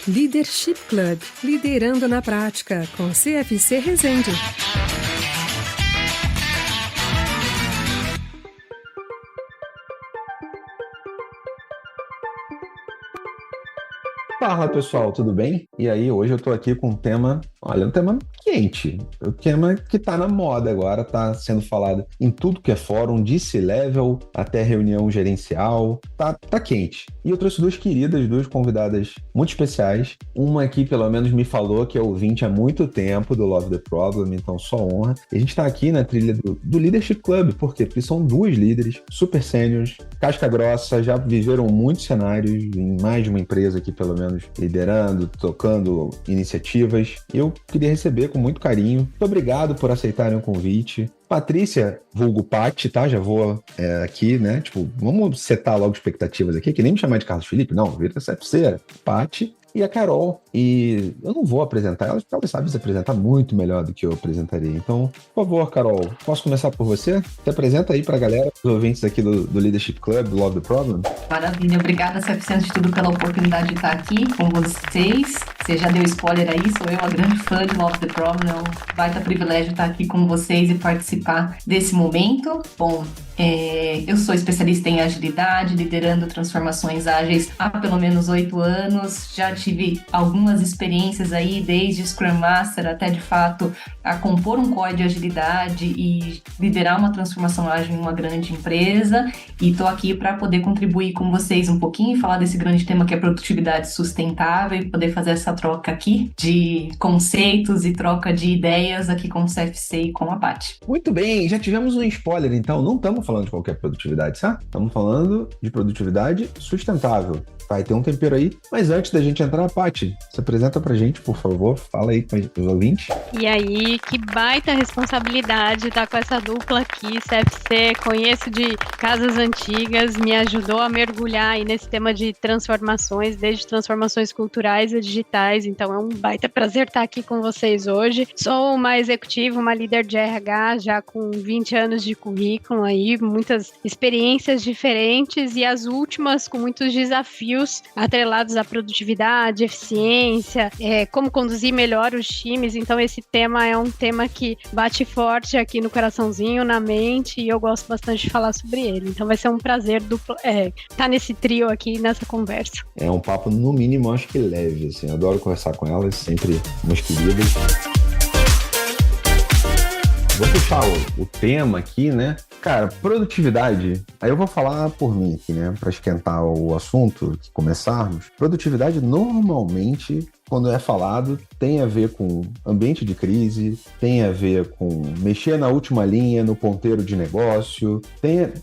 Leadership Club, liderando na prática, com CFC Resende. Fala pessoal, tudo bem? E aí, hoje eu tô aqui com um tema quente, o tema que tá na moda agora, tá sendo falado em tudo que é fórum, de C-Level até reunião gerencial, tá quente. E eu trouxe duas convidadas muito especiais, uma aqui pelo menos me falou que é ouvinte há muito tempo do Love the Problem, então só honra. E a gente tá aqui na trilha do Leadership Club, por quê? Porque são duas líderes, super sêniores, casca grossa, já viveram muitos cenários em mais de uma empresa aqui pelo menos, liderando, tocando iniciativas. Eu queria receber com muito carinho. Muito obrigado por aceitarem o convite. Patrícia, vulgo Pati, tá? Já vou aqui, né? Vamos setar logo expectativas aqui, que nem me chamar de Carlos Felipe, não, vira CFC, Pati. E a Carol, e eu não vou apresentar ela, porque ela sabe se apresentar muito melhor do que eu apresentaria. Então, por favor, Carol, posso começar por você? Se apresenta aí pra galera, os ouvintes aqui do Leadership Club, do Love the Problem. Maravilha, obrigada, CFC, antes de tudo, pela oportunidade de estar aqui com vocês. Você já deu spoiler aí, sou eu a grande fã de Love the Problem, é um baita privilégio estar aqui com vocês e participar desse momento. Bom, eu sou especialista em agilidade, liderando transformações ágeis há pelo menos 8 anos. Já tive algumas experiências aí, desde Scrum Master até, de fato, a compor um código de agilidade e liderar uma transformação ágil em uma grande empresa. E estou aqui para poder contribuir com vocês um pouquinho e falar desse grande tema que é produtividade sustentável e poder fazer essa troca aqui de conceitos e troca de ideias aqui com o CFC e com a Paty. Muito bem, já tivemos um spoiler, então não estamos falando de qualquer produtividade, sabe? Estamos falando de produtividade sustentável. Vai ter um tempero aí, mas antes da gente entrar, Paty, se apresenta pra gente, por favor, fala aí com os ouvintes. E aí, que baita responsabilidade estar com essa dupla aqui, CFC, conheço de casas antigas, me ajudou a mergulhar aí nesse tema de transformações, desde transformações culturais a digitais, então é um baita prazer estar aqui com vocês hoje. Sou uma executiva, uma líder de RH, já com 20 anos de currículo aí, muitas experiências diferentes e as últimas com muitos desafios atrelados à produtividade, eficiência, como conduzir melhor os times. Então esse tema é um tema que bate forte aqui no coraçãozinho, na mente, e eu gosto bastante de falar sobre ele. Então vai ser um prazer estar nesse trio aqui, nessa conversa. É um papo, no mínimo, acho que leve, assim. Eu adoro conversar com elas, sempre umas queridas. Vou puxar o tema aqui, né? Cara, produtividade, aí eu vou falar por mim aqui, né? Para esquentar o assunto, que começarmos. Produtividade, normalmente, quando é falado, tem a ver com ambiente de crise, tem a ver com mexer na última linha, no ponteiro de negócio.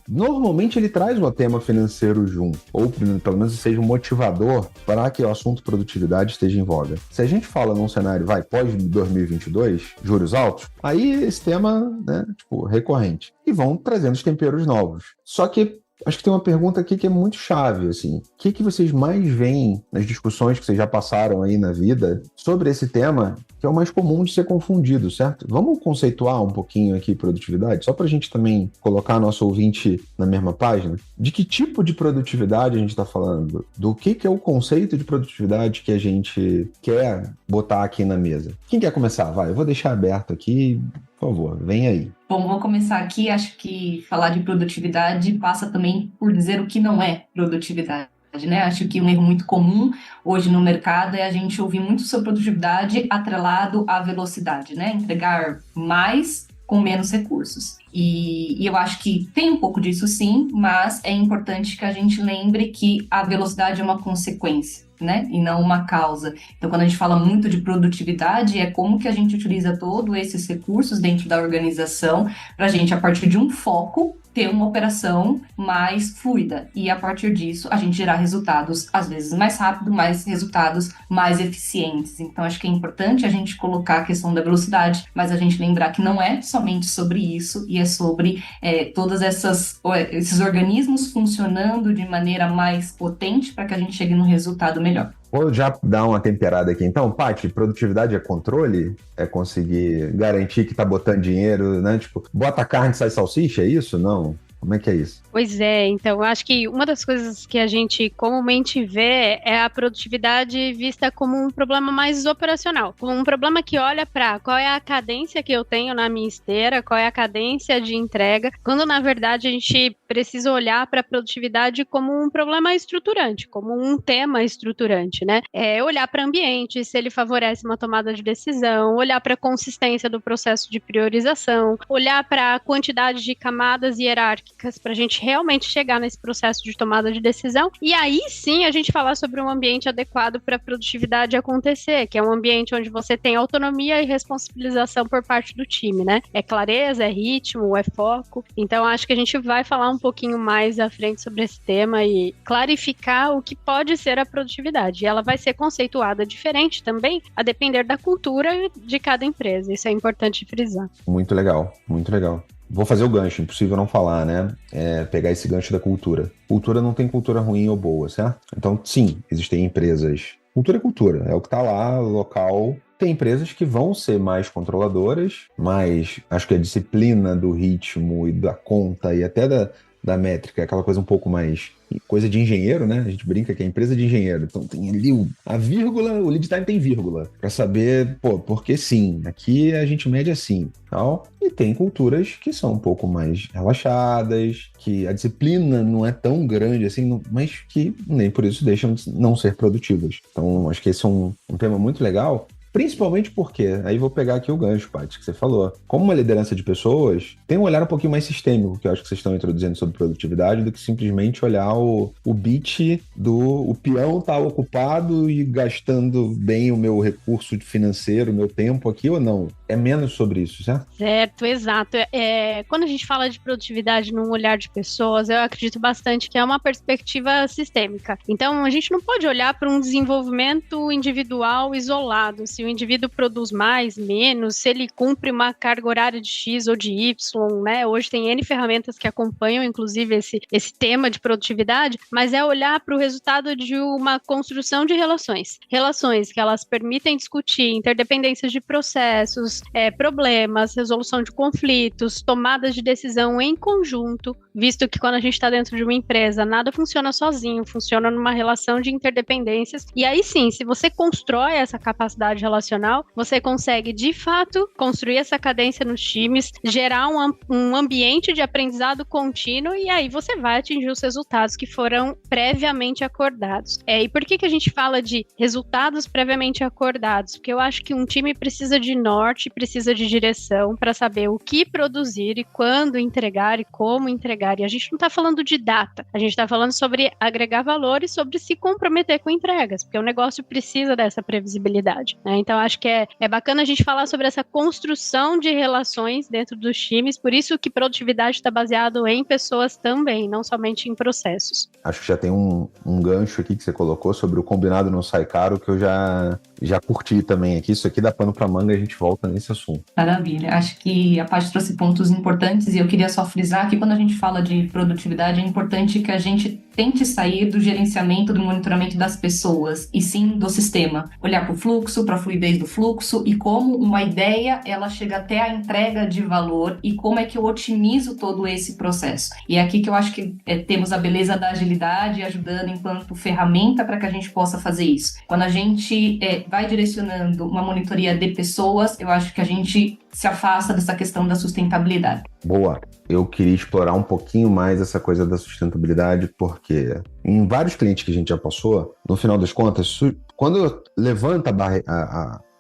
Normalmente ele traz o tema financeiro junto, ou pelo menos seja um motivador para que o assunto produtividade esteja em voga. Se a gente fala num cenário, pós-2022, juros altos, aí esse tema, né, recorrente. E vão trazendo os temperos novos. Só que acho que tem uma pergunta aqui que é muito chave, assim. O que vocês mais veem nas discussões que vocês já passaram aí na vida sobre esse tema, que é o mais comum de ser confundido, certo? Vamos conceituar um pouquinho aqui produtividade, só para a gente também colocar nosso ouvinte na mesma página? De que tipo de produtividade a gente está falando? Do que é o conceito de produtividade que a gente quer botar aqui na mesa? Quem quer começar? Vai, eu vou deixar aberto aqui. Por favor, vem aí. Bom, vou começar aqui. Acho que falar de produtividade passa também por dizer o que não é produtividade, né? Acho que um erro muito comum hoje no mercado é a gente ouvir muito sobre produtividade atrelado à velocidade, né? Entregar mais com menos recursos. E eu acho que tem um pouco disso sim, mas é importante que a gente lembre que a velocidade é uma consequência, né? E não uma causa. Então, quando a gente fala muito de produtividade, é como que a gente utiliza todos esses recursos dentro da organização para a gente, a partir de um foco, ter uma operação mais fluida e, a partir disso, a gente gerar resultados, às vezes, mais rápido, mas resultados mais eficientes. Então, acho que é importante a gente colocar a questão da velocidade, mas a gente lembrar que não é somente sobre isso, e é sobre todos esses organismos funcionando de maneira mais potente para que a gente chegue num resultado melhor. Vou já dar uma temperada aqui. Então, Paty, produtividade é controle? É conseguir garantir que tá botando dinheiro, né? Bota carne, sai salsicha, é isso? Não? Como é que é isso? Pois é, então eu acho que uma das coisas que a gente comumente vê é a produtividade vista como um problema mais operacional, como um problema que olha para qual é a cadência que eu tenho na minha esteira, qual é a cadência de entrega, quando na verdade a gente precisa olhar para a produtividade como um problema estruturante, como um tema estruturante, né? É olhar para o ambiente, se ele favorece uma tomada de decisão, olhar para a consistência do processo de priorização, olhar para a quantidade de camadas hierárquicas para a gente realmente chegar nesse processo de tomada de decisão, e aí sim a gente falar sobre um ambiente adequado para a produtividade acontecer, que é um ambiente onde você tem autonomia e responsabilização por parte do time, né? É clareza, é ritmo, é foco. Então acho que a gente vai falar um pouquinho mais à frente sobre esse tema e clarificar o que pode ser a produtividade. E ela vai ser conceituada diferente também, a depender da cultura de cada empresa. Isso é importante frisar. Muito legal, muito legal. Vou fazer o gancho, impossível não falar, né? Pegar esse gancho da cultura. Cultura não tem cultura ruim ou boa, certo? Então, sim, existem empresas. Cultura é cultura, é o que tá lá, local. Tem empresas que vão ser mais controladoras, mas acho que a disciplina do ritmo e da conta e até da métrica é aquela coisa um pouco mais coisa de engenheiro, né? A gente brinca que é empresa de engenheiro. Então tem ali a vírgula, o lead time tem vírgula, para saber, porque sim, aqui a gente mede assim, tal. E tem culturas que são um pouco mais relaxadas, que a disciplina não é tão grande assim, mas que nem por isso deixam de não ser produtivas. Então acho que esse é um tema muito legal. Principalmente porque, aí vou pegar aqui o gancho, Paty, que você falou. Como uma liderança de pessoas, tem um olhar um pouquinho mais sistêmico, que eu acho que vocês estão introduzindo sobre produtividade, do que simplesmente olhar o beat o peão tá ocupado e gastando bem o meu recurso financeiro, o meu tempo aqui ou não. É menos sobre isso, certo? Certo, exato. Quando a gente fala de produtividade num olhar de pessoas, eu acredito bastante que é uma perspectiva sistêmica. Então, a gente não pode olhar para um desenvolvimento individual isolado, se o indivíduo produz mais, menos, se ele cumpre uma carga horária de X ou de Y, né? Hoje tem N ferramentas que acompanham, inclusive, esse tema de produtividade, mas é olhar para o resultado de uma construção de relações. Relações que elas permitem discutir interdependências de processos, problemas, resolução de conflitos, tomadas de decisão em conjunto, visto que quando a gente está dentro de uma empresa, nada funciona sozinho, funciona numa relação de interdependências. E aí sim, se você constrói essa capacidade relacional, você consegue, de fato, construir essa cadência nos times, gerar um ambiente de aprendizado contínuo e aí você vai atingir os resultados que foram previamente acordados. E por que a gente fala de resultados previamente acordados? Porque eu acho que um time precisa de norte, precisa de direção para saber o que produzir e quando entregar e como entregar. E a gente não está falando de data, a gente está falando sobre agregar valor e sobre se comprometer com entregas, porque o negócio precisa dessa previsibilidade, né? Então acho que é bacana a gente falar sobre essa construção de relações dentro dos times, por isso que produtividade está baseado em pessoas também, não somente em processos. Acho que já tem um gancho aqui que você colocou sobre o combinado não sai caro, que eu já curti também aqui. Isso aqui dá pano pra manga e a gente volta nesse assunto. Maravilha. Acho que a Paty trouxe pontos importantes e eu queria só frisar que quando a gente fala de produtividade, é importante que a gente tente sair do gerenciamento, do monitoramento das pessoas e sim do sistema. Olhar para o fluxo, para a fluidez do fluxo e como uma ideia ela chega até a entrega de valor e como é que eu otimizo todo esse processo. E é aqui que eu acho que temos a beleza da agilidade ajudando enquanto ferramenta para que a gente possa fazer isso. Quando a gente vai direcionando uma monitoria de pessoas, eu acho que a gente se afasta dessa questão da sustentabilidade. Boa. Eu queria explorar um pouquinho mais essa coisa da sustentabilidade, porque em vários clientes que a gente já passou, no final das contas, quando levanta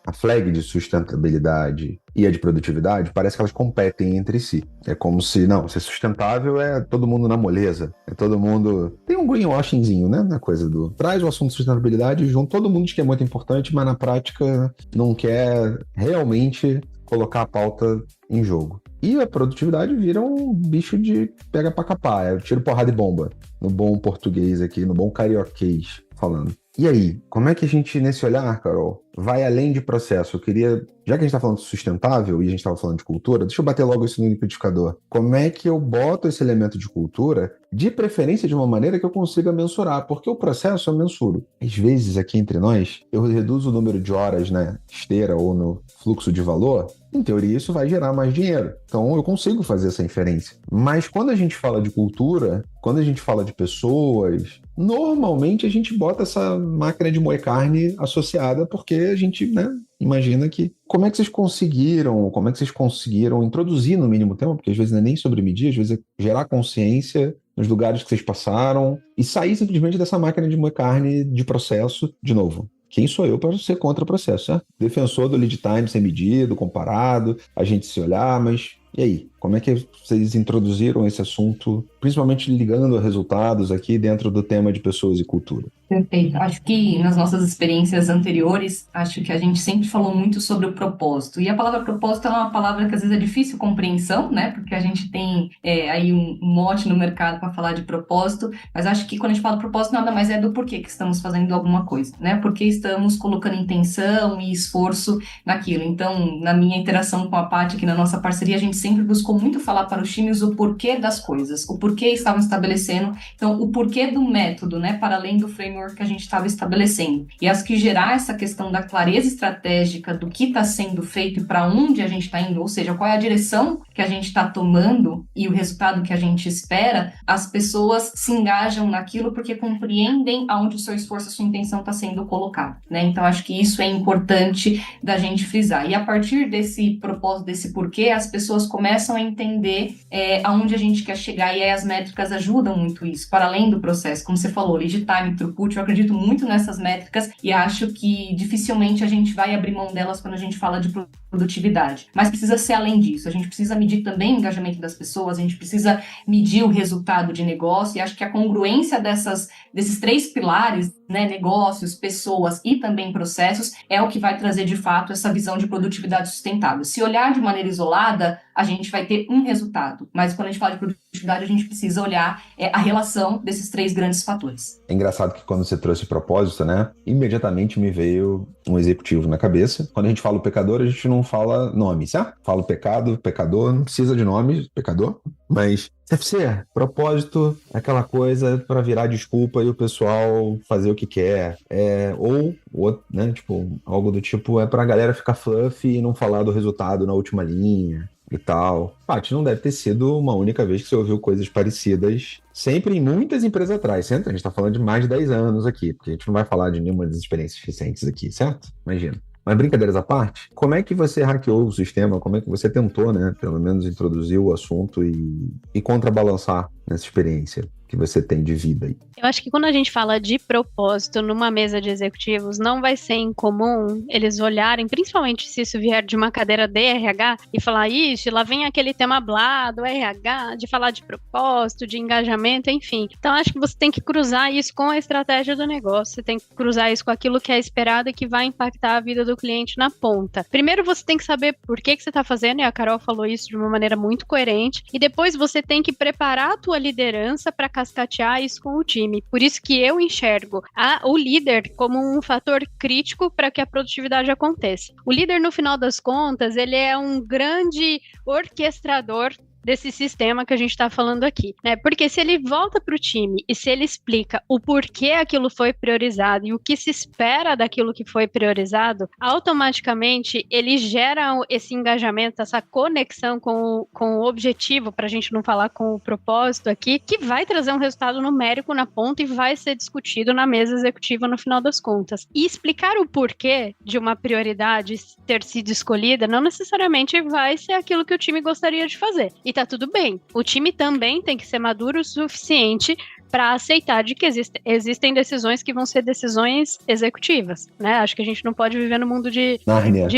a flag de sustentabilidade e a de produtividade, parece que elas competem entre si. É como se, não, ser sustentável é todo mundo na moleza, é todo mundo... Tem um greenwashingzinho, né, na coisa do... Traz o assunto de sustentabilidade junto, todo mundo diz que é muito importante, mas na prática não quer realmente colocar a pauta em jogo. E a produtividade vira um bicho de pega pra capar, é tiro, porrada e bomba, no bom português aqui, no bom carioquês falando. E aí, como é que a gente, nesse olhar, Carol, vai além de processo? Eu queria, já que a gente está falando de sustentável e a gente estava falando de cultura, deixa eu bater logo isso no liquidificador. Como é que eu boto esse elemento de cultura, de preferência de uma maneira que eu consiga mensurar? Porque o processo eu mensuro. Às vezes, aqui entre nós, eu reduzo o número de horas na esteira ou no fluxo de valor. Em teoria, isso vai gerar mais dinheiro. Então, eu consigo fazer essa inferência. Mas quando a gente fala de cultura, quando a gente fala de pessoas, normalmente a gente bota essa máquina de moer carne associada, porque a gente, né, imagina que como é que vocês conseguiram introduzir no mínimo tema, porque às vezes não é nem sobre medir, às vezes é gerar consciência nos lugares que vocês passaram e sair simplesmente dessa máquina de moer carne de processo de novo. Quem sou eu para ser contra o processo, certo? Defensor do lead time sem medido, comparado, a gente se olhar, mas e aí? Como é que vocês introduziram esse assunto, principalmente ligando a resultados aqui dentro do tema de pessoas e cultura? Perfeito. Acho que nas nossas experiências anteriores, acho que a gente sempre falou muito sobre o propósito. E a palavra propósito é uma palavra que às vezes é difícil compreensão, né? Porque a gente tem aí um mote no mercado para falar de propósito, mas acho que quando a gente fala propósito, nada mais é do porquê que estamos fazendo alguma coisa, né? Porque estamos colocando intenção e esforço naquilo. Então, na minha interação com a Paty aqui na nossa parceria, a gente sempre buscou muito falar para os times o porquê das coisas, o porquê estavam estabelecendo, então o porquê do método, né, para além do framework que a gente estava estabelecendo. E acho que gerar essa questão da clareza estratégica do que está sendo feito e para onde a gente está indo, ou seja, qual é a direção que a gente está tomando e o resultado que a gente espera, as pessoas se engajam naquilo porque compreendem aonde o seu esforço, a sua intenção está sendo colocada, né? Então acho que isso é importante da gente frisar. E a partir desse propósito, desse porquê, as pessoas começam a entender aonde a gente quer chegar, e aí as métricas ajudam muito isso, para além do processo. Como você falou, lead time, throughput, eu acredito muito nessas métricas e acho que dificilmente a gente vai abrir mão delas quando a gente fala de produtividade. Mas precisa ser além disso, a gente precisa medir também o engajamento das pessoas, a gente precisa medir o resultado de negócio, e acho que a congruência desses três pilares, né, negócios, pessoas e também processos, é o que vai trazer de fato essa visão de produtividade sustentável. Se olhar de maneira isolada, a gente vai ter um resultado, mas quando a gente fala de produtividade, a gente precisa olhar a relação desses três grandes fatores. É engraçado que quando você trouxe propósito, né, imediatamente me veio um executivo na cabeça. Quando a gente fala o pecador, a gente não fala nome, certo? Fala o pecado, pecador, não precisa de nome, pecador, mas CFC, propósito, aquela coisa para virar desculpa e o pessoal fazer o que quer. Ou, né, tipo, algo do tipo, é pra galera ficar fluffy e não falar do resultado na última linha e tal. Paty, não deve ter sido uma única vez que você ouviu coisas parecidas, sempre em muitas empresas atrás, certo? A gente tá falando de mais de 10 anos aqui, porque a gente não vai falar de nenhuma das experiências recentes aqui, certo? Imagina. Mas brincadeiras à parte, como é que você hackeou o sistema? Como é que você tentou, né, pelo menos introduzir o assunto e contrabalançar nessa experiência que você tem de vida aí? Eu acho que quando a gente fala de propósito numa mesa de executivos, não vai ser incomum eles olharem, principalmente se isso vier de uma cadeira de RH, e falar, ixi, lá vem aquele tema blá do RH, de falar de propósito, de engajamento, enfim. Então, acho que você tem que cruzar isso com a estratégia do negócio, você tem que cruzar isso com aquilo que é esperado e que vai impactar a vida do cliente na ponta. Primeiro, você tem que saber por que você está fazendo, e a Carol falou isso de uma maneira muito coerente, e depois você tem que preparar a tua liderança para cascatear isso com o time. Por isso que eu enxergo o líder como um fator crítico para que a produtividade aconteça. O líder, no final das contas, ele é um grande orquestrador desse sistema que a gente está falando aqui, né? Porque se ele volta para o time e se ele explica o porquê aquilo foi priorizado e o que se espera daquilo que foi priorizado, automaticamente ele gera esse engajamento, essa conexão com o objetivo, para a gente não falar com o propósito aqui, que vai trazer um resultado numérico na ponta e vai ser discutido na mesa executiva no final das contas. E explicar o porquê de uma prioridade ter sido escolhida não necessariamente vai ser aquilo que o time gostaria de fazer. E tá tudo bem. O time também tem que ser maduro o suficiente para aceitar de que existem decisões que vão ser decisões executivas, né? Acho que a gente não pode viver no mundo de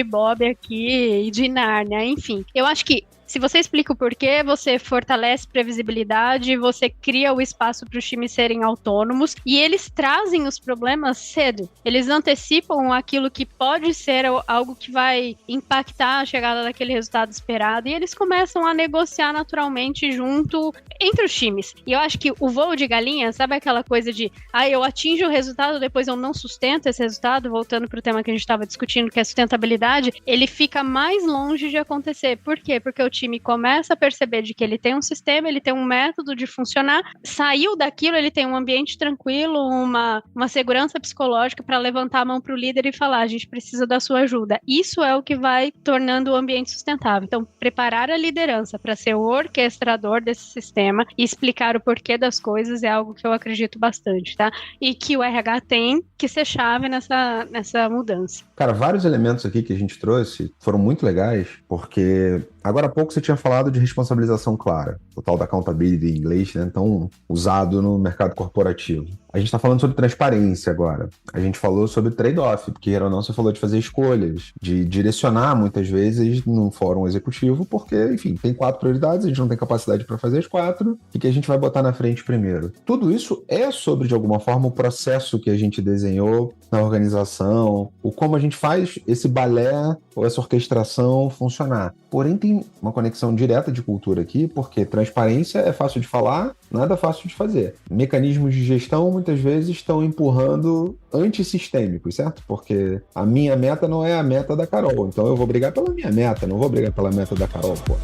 Bob aqui e de Nárnia, enfim. Eu acho que Se você explica o porquê, você fortalece previsibilidade, você cria o espaço para os times serem autônomos e eles trazem os problemas cedo. Eles antecipam aquilo que pode ser algo que vai impactar a chegada daquele resultado esperado e eles começam a negociar naturalmente junto entre os times. E eu acho que o voo de galinha, sabe aquela coisa de eu atinjo o resultado, depois eu não sustento esse resultado, voltando para o tema que a gente estava discutindo, que é sustentabilidade, ele fica mais longe de acontecer. Por quê? Porque o time começa a perceber de que ele tem um sistema, ele tem um método de funcionar, saiu daquilo, ele tem um ambiente tranquilo, uma segurança psicológica para levantar a mão para o líder e falar, a gente precisa da sua ajuda. Isso é o que vai tornando o ambiente sustentável. Então, preparar a liderança para ser o orquestrador desse sistema e explicar o porquê das coisas é algo que eu acredito bastante, tá? E que o RH tem que ser chave nessa mudança. Cara, vários elementos aqui que a gente trouxe foram muito legais, porque agora há pouco você tinha falado de responsabilização clara, o tal da accountability em inglês, né? Tão usado no mercado corporativo. A gente está falando sobre transparência agora. A gente falou sobre trade-off, porque você falou de fazer escolhas, de direcionar muitas vezes num fórum executivo, porque, enfim, tem 4 prioridades, a gente não tem capacidade para fazer as 4, e que a gente vai botar na frente primeiro. Tudo isso é sobre, de alguma forma, o processo que a gente desenhou na organização, o como a gente faz esse balé ou essa orquestração funcionar. Porém, tem uma conexão direta de cultura aqui, porque transparência é fácil de falar, nada fácil de fazer. Mecanismos de gestão, muitas vezes, estão empurrando antissistêmicos, certo? Porque a minha meta não é a meta da Carol, então eu vou brigar pela minha meta, não vou brigar pela meta da Carol, pô.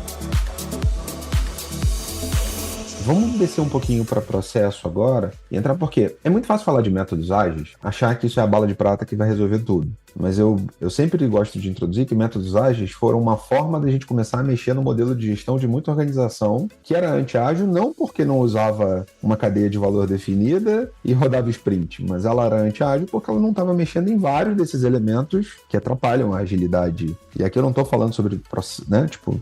Vamos descer um pouquinho para processo agora e entrar porque é muito fácil falar de métodos ágeis, achar que isso é a bala de prata que vai resolver tudo. Mas eu sempre gosto de introduzir que métodos ágeis foram uma forma da gente começar a mexer no modelo de gestão de muita organização que era anti-ágil, não porque não usava uma cadeia de valor definida e rodava sprint, mas ela era anti-ágil porque ela não estava mexendo em vários desses elementos que atrapalham a agilidade. E aqui eu não estou falando sobre, né, tipo,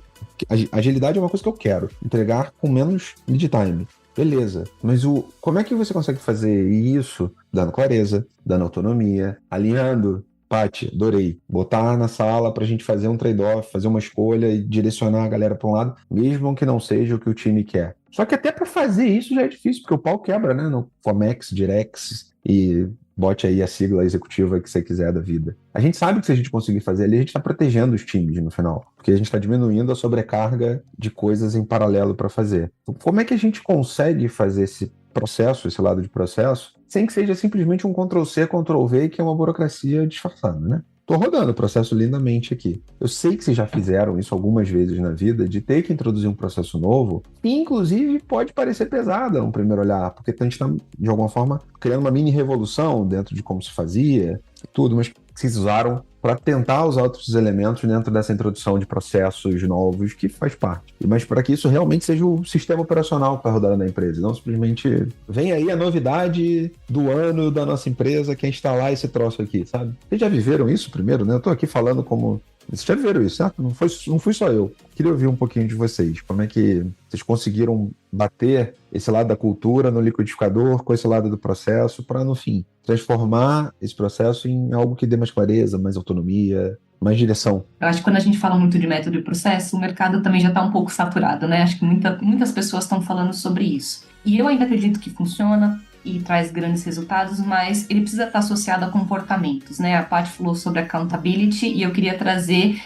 agilidade é uma coisa que eu quero, entregar com menos lead time. Beleza, mas como é que você consegue fazer isso dando clareza, dando autonomia, alinhando? Paty, adorei. Botar na sala pra gente fazer um trade-off, fazer uma escolha e direcionar a galera para um lado, mesmo que não seja o que o time quer. Só que até para fazer isso já é difícil, porque o pau quebra, né? No Fomex, Direx e bote aí a sigla executiva que você quiser da vida. A gente sabe que se a gente conseguir fazer ali, a gente está protegendo os times no final, porque a gente está diminuindo a sobrecarga de coisas em paralelo para fazer. Então, como é que a gente consegue fazer esse processo, esse lado de processo, sem que seja simplesmente um Ctrl-C, Ctrl-V, que é uma burocracia disfarçada, né? Tô rodando o processo lindamente aqui. Eu sei que vocês já fizeram isso algumas vezes na vida, de ter que introduzir um processo novo, e inclusive pode parecer pesada no primeiro olhar, porque a gente está, de alguma forma, criando uma mini revolução dentro de como se fazia e tudo, mas vocês usaram para tentar usar outros elementos dentro dessa introdução de processos novos que faz parte. Mas para que isso realmente seja o sistema operacional que está rodando na empresa, não simplesmente vem aí a novidade do ano da nossa empresa que é instalar esse troço aqui, sabe? Vocês já viveram isso primeiro, né? Eu tô aqui falando como... Vocês já viram isso, certo? Não fui só eu. Queria ouvir um pouquinho de vocês. Como é que vocês conseguiram bater esse lado da cultura no liquidificador com esse lado do processo para, no fim, transformar esse processo em algo que dê mais clareza, mais autonomia, mais direção? Eu acho que quando a gente fala muito de método e processo, o mercado também já está um pouco saturado, né? Acho que muitas pessoas estão falando sobre isso. E eu ainda acredito que funciona e traz grandes resultados, mas ele precisa estar associado a comportamentos, né? A Paty falou sobre accountability e eu queria trazer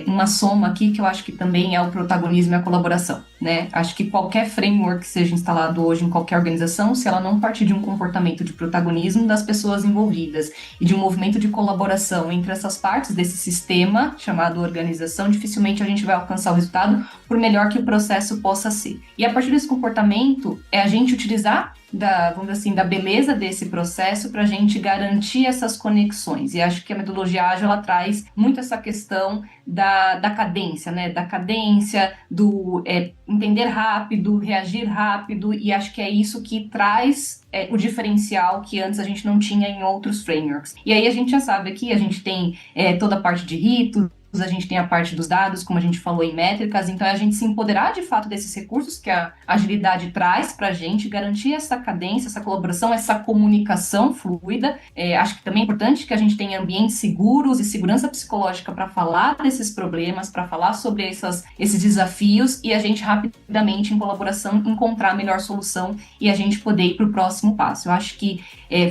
uma soma aqui que eu acho que também é o protagonismo e a colaboração, né? Acho que qualquer framework que seja instalado hoje em qualquer organização, se ela não partir de um comportamento de protagonismo das pessoas envolvidas e de um movimento de colaboração entre essas partes desse sistema chamado organização, dificilmente a gente vai alcançar o resultado, por melhor que o processo possa ser. E a partir desse comportamento, é a gente utilizar vamos dizer assim, da beleza desse processo para a gente garantir essas conexões. E acho que a metodologia ágil, ela traz muito essa questão da cadência, né? Da cadência, do entender rápido, reagir rápido, e acho que é isso que traz o diferencial que antes a gente não tinha em outros frameworks. E aí a gente já sabe aqui, a gente tem toda a parte de ritos, a gente tem a parte dos dados, como a gente falou, em métricas, então é a gente se empoderar de fato desses recursos que a agilidade traz para a gente, garantir essa cadência, essa colaboração, essa comunicação fluida. Acho que também é importante que a gente tenha ambientes seguros e segurança psicológica para falar desses problemas, para falar sobre esses desafios e a gente rapidamente, em colaboração, encontrar a melhor solução e a gente poder ir para o próximo passo. Eu acho que,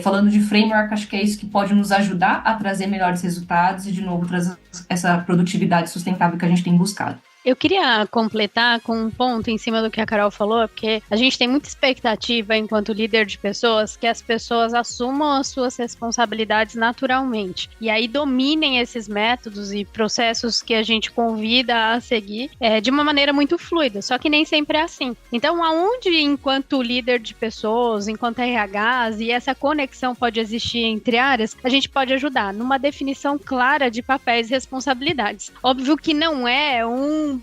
falando de framework, acho que é isso que pode nos ajudar a trazer melhores resultados e, de novo, trazer essa produtividade sustentável que a gente tem buscado. Eu queria completar com um ponto em cima do que a Carol falou, porque a gente tem muita expectativa enquanto líder de pessoas que as pessoas assumam as suas responsabilidades naturalmente e aí dominem esses métodos e processos que a gente convida a seguir de uma maneira muito fluida, só que nem sempre é assim. Então, aonde enquanto líder de pessoas, enquanto RHs e essa conexão pode existir entre áreas, a gente pode ajudar numa definição clara de papéis e responsabilidades. Óbvio que não é um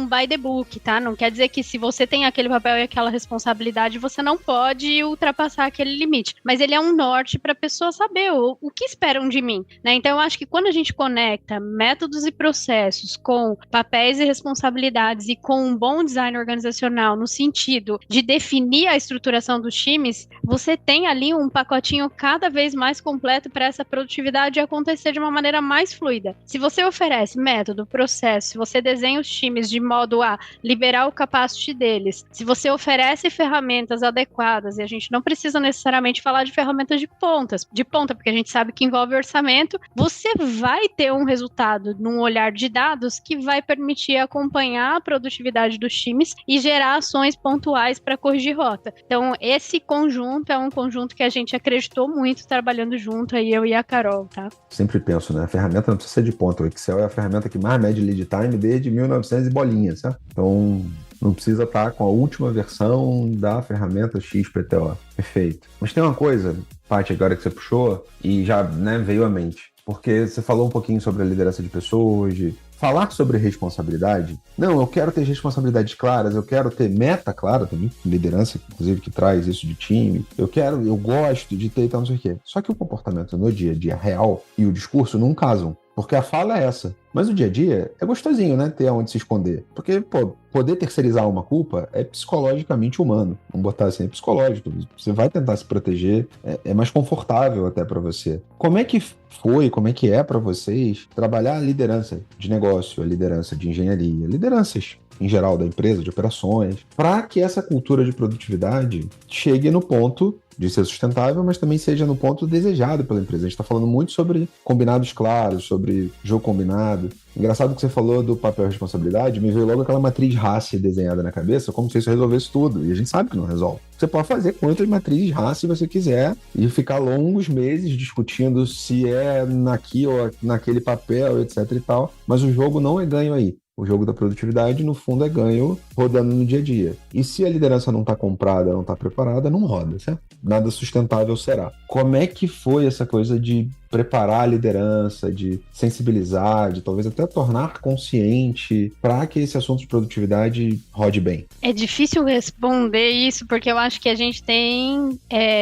by the book, tá? Não quer dizer que se você tem aquele papel e aquela responsabilidade, você não pode ultrapassar aquele limite. Mas ele é um norte para a pessoa saber o que esperam de mim, né? Então, eu acho que quando a gente conecta métodos e processos com papéis e responsabilidades e com um bom design organizacional no sentido de definir a estruturação dos times, você tem ali um pacotinho cada vez mais completo para essa produtividade acontecer de uma maneira mais fluida. Se você oferece método, processo, se você desenha os times de modo a liberar o capacity deles, se você oferece ferramentas adequadas, e a gente não precisa necessariamente falar de ferramentas de ponta, porque a gente sabe que envolve orçamento, você vai ter um resultado num olhar de dados que vai permitir acompanhar a produtividade dos times e gerar ações pontuais para corrigir rota. Então, esse conjunto é um conjunto que a gente acreditou muito trabalhando junto, aí eu e a Carol, tá? Sempre penso, né? A ferramenta não precisa ser de ponta. O Excel é a ferramenta que mais mede lead time desde 1900 e bolinha, certo? Então, não precisa estar com a última versão da ferramenta XPTO. Perfeito. Mas tem uma coisa, Paty, agora que você puxou, e já, né, veio à mente. Porque você falou um pouquinho sobre a liderança de pessoas, de falar sobre responsabilidade. Não, eu quero ter responsabilidades claras, eu quero ter meta clara também, liderança, inclusive, que traz isso de time. Eu gosto de ter e tal, não sei o quê. Só que o comportamento no dia a dia real e o discurso não casam. Porque a fala é essa. Mas o dia a dia é gostosinho, né? Ter onde se esconder. Porque, poder terceirizar uma culpa é psicologicamente humano. Vamos botar assim, é psicológico. Você vai tentar se proteger, é mais confortável até para você. Como é que como é que é para vocês trabalhar a liderança de negócio, a liderança de engenharia, lideranças em geral da empresa, de operações, para que essa cultura de produtividade chegue no ponto de ser sustentável, mas também seja no ponto desejado pela empresa. A gente está falando muito sobre combinados claros, sobre jogo combinado. Engraçado que você falou do papel e responsabilidade, me veio logo aquela matriz RACI desenhada na cabeça, como se isso resolvesse tudo, e a gente sabe que não resolve. Você pode fazer quantas matrizes RACI você quiser e ficar longos meses discutindo se é naqui ou naquele papel, etc e tal, mas o jogo não é ganho aí. O jogo da produtividade, no fundo, é ganho rodando no dia a dia. E se a liderança não está comprada, não está preparada, não roda, certo? Nada sustentável será. Como é que foi essa coisa de preparar a liderança, de sensibilizar, de talvez até tornar consciente para que esse assunto de produtividade rode bem? É difícil responder isso, porque eu acho que a gente tem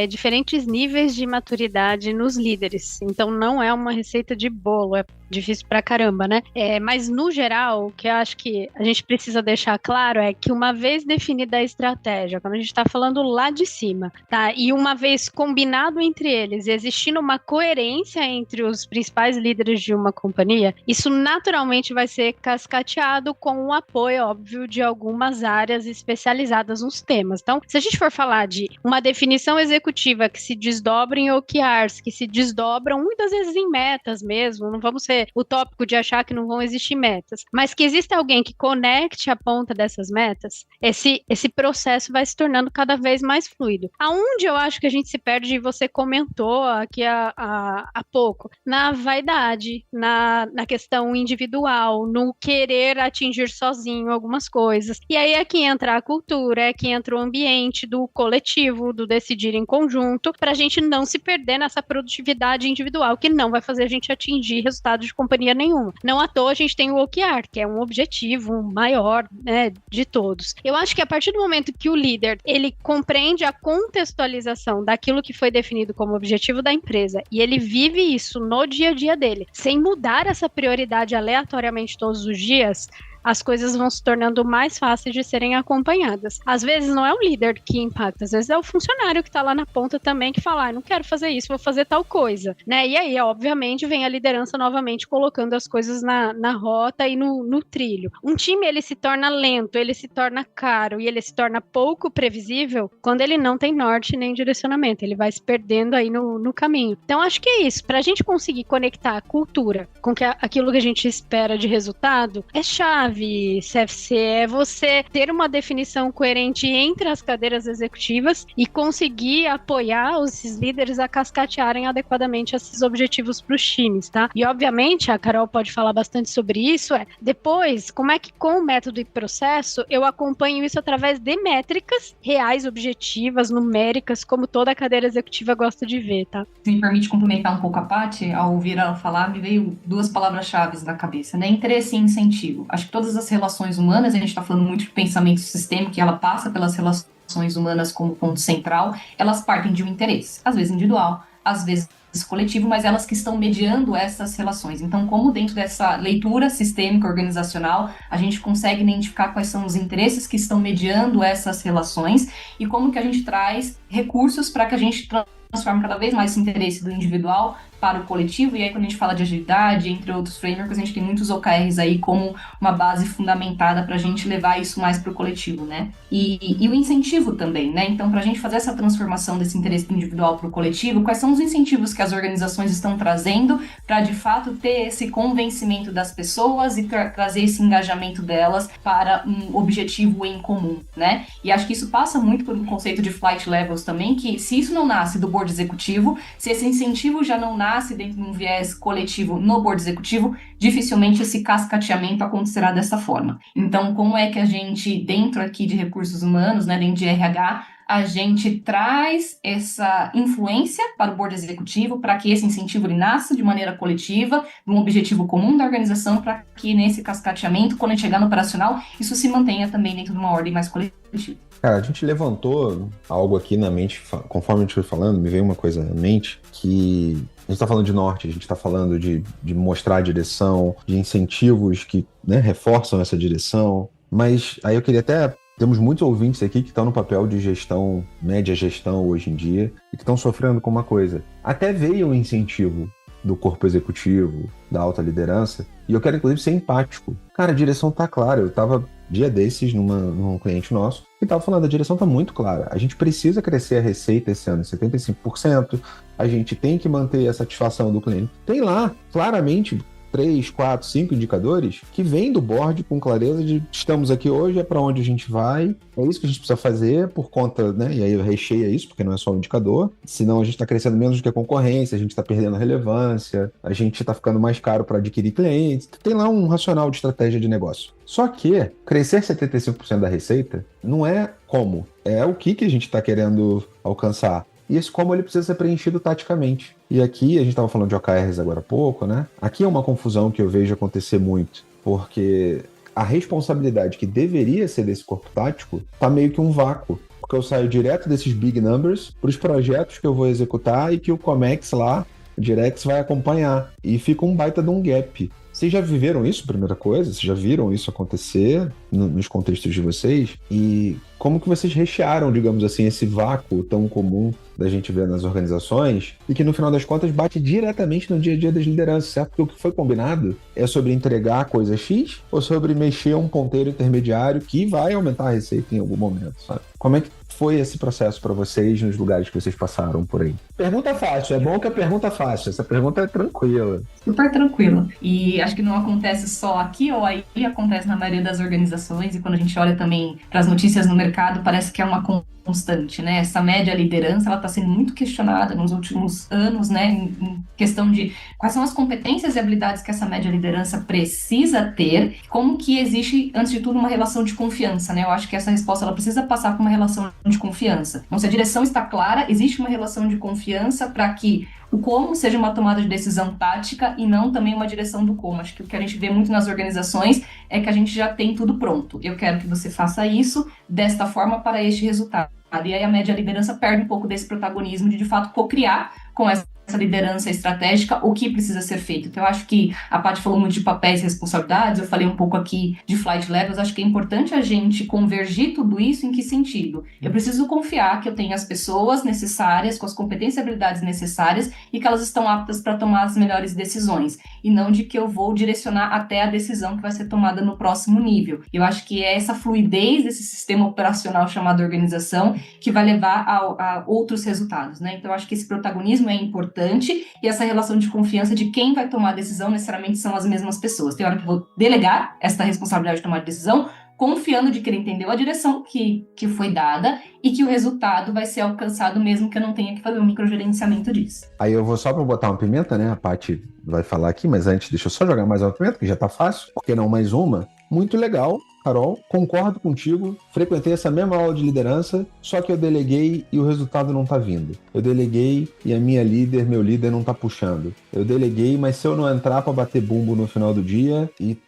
diferentes níveis de maturidade nos líderes. Então, não é uma receita de bolo, é difícil pra caramba, né? Mas, no geral, o que eu acho que a gente precisa deixar claro é que uma vez definida a estratégia, quando a gente tá falando lá de cima, tá? E uma vez combinado entre eles, existindo uma coerência entre os principais líderes de uma companhia, isso naturalmente vai ser cascateado com o apoio, óbvio, de algumas áreas especializadas nos temas. Então, se a gente for falar de uma definição executiva que se desdobra em OKRs, que se desdobram muitas vezes em metas mesmo, não vamos ser utópico de achar que não vão existir metas, mas que exista alguém que conecte a ponta dessas metas, esse processo vai se tornando cada vez mais fluido. Aonde eu acho que a gente se perde, e você comentou aqui há pouco, na vaidade, na questão individual, no querer atingir sozinho algumas coisas. E aí é que entra a cultura, é que entra o ambiente do coletivo, do decidir em conjunto, para a gente não se perder nessa produtividade individual, que não vai fazer a gente atingir resultados de companhia nenhuma. Não à toa a gente tem o OKR, que é um objetivo maior, né, de todos. Eu acho que a partir do momento que o líder, ele compreende a contextualização daquilo que foi definido como objetivo da empresa, e ele vive vive isso no dia a dia dele, sem mudar essa prioridade aleatoriamente todos os dias, as coisas vão se tornando mais fáceis de serem acompanhadas. Às vezes não é o líder que impacta, às vezes é o funcionário que está lá na ponta também que fala, não quero fazer isso, vou fazer tal coisa, né? E aí, obviamente, vem a liderança novamente colocando as coisas na rota e no trilho. Um time, ele se torna lento, ele se torna caro e ele se torna pouco previsível quando ele não tem norte nem direcionamento, ele vai se perdendo aí no caminho. Então, acho que é isso. Para a gente conseguir conectar a cultura com aquilo que a gente espera de resultado, é chave. CFC é você ter uma definição coerente entre as cadeiras executivas e conseguir apoiar esses líderes a cascatearem adequadamente esses objetivos para os times, tá? E obviamente, a Carol pode falar bastante sobre isso, depois, como é que com o método e processo eu acompanho isso através de métricas reais, objetivas, numéricas, como toda a cadeira executiva gosta de ver, tá? Se me permite complementar um pouco a Paty, ao ouvir ela falar, me veio 2 palavras-chave na cabeça, né? Interesse e incentivo. Acho que todas as relações humanas, a gente está falando muito de pensamento sistêmico, que ela passa pelas relações humanas como ponto central, elas partem de um interesse, às vezes individual, às vezes coletivo, mas elas que estão mediando essas relações. Então, como dentro dessa leitura sistêmica organizacional, a gente consegue identificar quais são os interesses que estão mediando essas relações e como que a gente traz recursos para que a gente transforme cada vez mais esse interesse do individual para o coletivo, e aí quando a gente fala de agilidade, entre outros frameworks, a gente tem muitos OKRs aí como uma base fundamentada para a gente levar isso mais para o coletivo, né? E o incentivo também, né? Então, para a gente fazer essa transformação desse interesse do individual para o coletivo, quais são os incentivos que as organizações estão trazendo para, de fato, ter esse convencimento das pessoas e trazer esse engajamento delas para um objetivo em comum, né? E acho que isso passa muito por um conceito de flight levels também, que se isso não nasce do board executivo, se esse incentivo já não nasce dentro de um viés coletivo no board executivo, dificilmente esse cascateamento acontecerá dessa forma. Então, como é que a gente, dentro aqui de recursos humanos, né, dentro de RH, a gente traz essa influência para o board executivo, para que esse incentivo ele nasça de maneira coletiva, de um objetivo comum da organização, para que nesse cascateamento, quando a gente chegar no operacional, isso se mantenha também dentro de uma ordem mais coletiva. Cara, a gente levantou algo aqui na mente, conforme a gente foi falando, me veio uma coisa na mente, que a gente está falando de norte, a gente está falando de mostrar a direção, de incentivos que, né, reforçam essa direção, mas aí eu queria até... Temos muitos ouvintes aqui que estão no papel de gestão, média gestão hoje em dia, e que estão sofrendo com uma coisa. Até veio o incentivo do corpo executivo, da alta liderança, e eu quero inclusive ser empático. Cara, a direção tá clara. Eu estava dia desses num cliente nosso e estava falando, a direção tá muito clara. A gente precisa crescer a receita esse ano em 75%, a gente tem que manter a satisfação do cliente. Tem lá, claramente, 3, 4, 5 indicadores que vêm do board com clareza de estamos aqui hoje, é para onde a gente vai, é isso que a gente precisa fazer por conta, né? E aí eu recheia isso, porque não é só um indicador, senão a gente está crescendo menos do que a concorrência, a gente está perdendo a relevância, a gente está ficando mais caro para adquirir clientes. Tem lá um racional de estratégia de negócio. Só que crescer 75% da receita não é como, é o que a gente está querendo alcançar. E esse como ele precisa ser preenchido taticamente. E aqui, a gente estava falando de OKRs agora há pouco, né? Aqui é uma confusão que eu vejo acontecer muito, porque a responsabilidade que deveria ser desse corpo tático tá meio que um vácuo. Porque eu saio direto desses big numbers para os projetos que eu vou executar e que o Comex lá, o Direx, vai acompanhar. E fica um baita de um gap. Vocês já viveram isso, primeira coisa? Vocês já viram isso acontecer nos contextos de vocês? E como que vocês rechearam, digamos assim, esse vácuo tão comum da gente ver nas organizações e que no final das contas bate diretamente no dia a dia das lideranças, certo? Porque o que foi combinado é sobre entregar coisa X ou sobre mexer um ponteiro intermediário que vai aumentar a receita em algum momento, sabe? Como é que foi esse processo para vocês nos lugares que vocês passaram por aí? Pergunta fácil, é bom que a pergunta fácil, essa pergunta é tranquila. Super tranquila. E acho que não acontece só aqui ou aí, acontece na maioria das organizações, e quando a gente olha também para as notícias no mercado, parece que é uma constante, né? Essa média liderança, ela está sendo muito questionada nos últimos anos, né? Em questão de quais são as competências e habilidades que essa média liderança precisa ter, como que existe, antes de tudo, uma relação de confiança, né? Eu acho que essa resposta, ela precisa passar por uma relação de confiança. Então, se a direção está clara, existe uma relação de confiança para que o como seja uma tomada de decisão tática e não também uma direção do como. Acho que o que a gente vê muito nas organizações é que a gente já tem tudo pronto. Eu quero que você faça isso desta forma para este resultado. E aí a média liderança perde um pouco desse protagonismo de fato, co-criar com essa liderança estratégica, o que precisa ser feito. Então, eu acho que a Paty falou muito de papéis e responsabilidades, eu falei um pouco aqui de flight levels, acho que é importante a gente convergir tudo isso em que sentido? Eu preciso confiar que eu tenho as pessoas necessárias, com as competências e habilidades necessárias, e que elas estão aptas para tomar as melhores decisões, e não de que eu vou direcionar até a decisão que vai ser tomada no próximo nível. Eu acho que é essa fluidez desse sistema operacional chamado organização que vai levar a outros resultados, né? Então, eu acho que esse protagonismo é importante, e essa relação de confiança de quem vai tomar a decisão necessariamente são as mesmas pessoas. Tem hora que eu vou delegar essa responsabilidade de tomar a decisão, confiando de que ele entendeu a direção que foi dada e que o resultado vai ser alcançado mesmo que eu não tenha que fazer um microgerenciamento disso. Aí eu vou só para botar uma pimenta, né? A Paty vai falar aqui, mas antes deixa eu só jogar mais uma pimenta, que já tá fácil. Por que não mais uma? Muito legal, Carol, concordo contigo, frequentei essa mesma aula de liderança, só que eu deleguei e o resultado não tá vindo. Eu deleguei e a meu líder não tá puxando. Eu deleguei, mas se eu não entrar para bater bumbo no final do dia e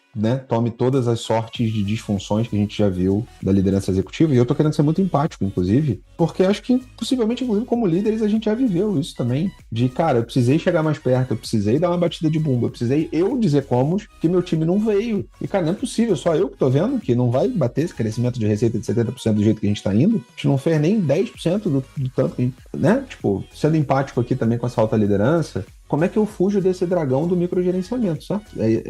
tome todas as sortes de disfunções que a gente já viu da liderança executiva, e eu tô querendo ser muito empático, inclusive, porque acho que, possivelmente, inclusive, como líderes, a gente já viveu isso também, de, cara, eu precisei chegar mais perto, eu precisei dar uma batida de bumbo, eu precisei dizer como que meu time não veio, e, cara, não é possível, só eu que tô vendo que não vai bater esse crescimento de receita de 70% do jeito que a gente tá indo, a gente não fez nem 10% do tanto que a gente, né, tipo, sendo empático aqui também com essa alta liderança, como é que eu fujo desse dragão do microgerenciamento, certo?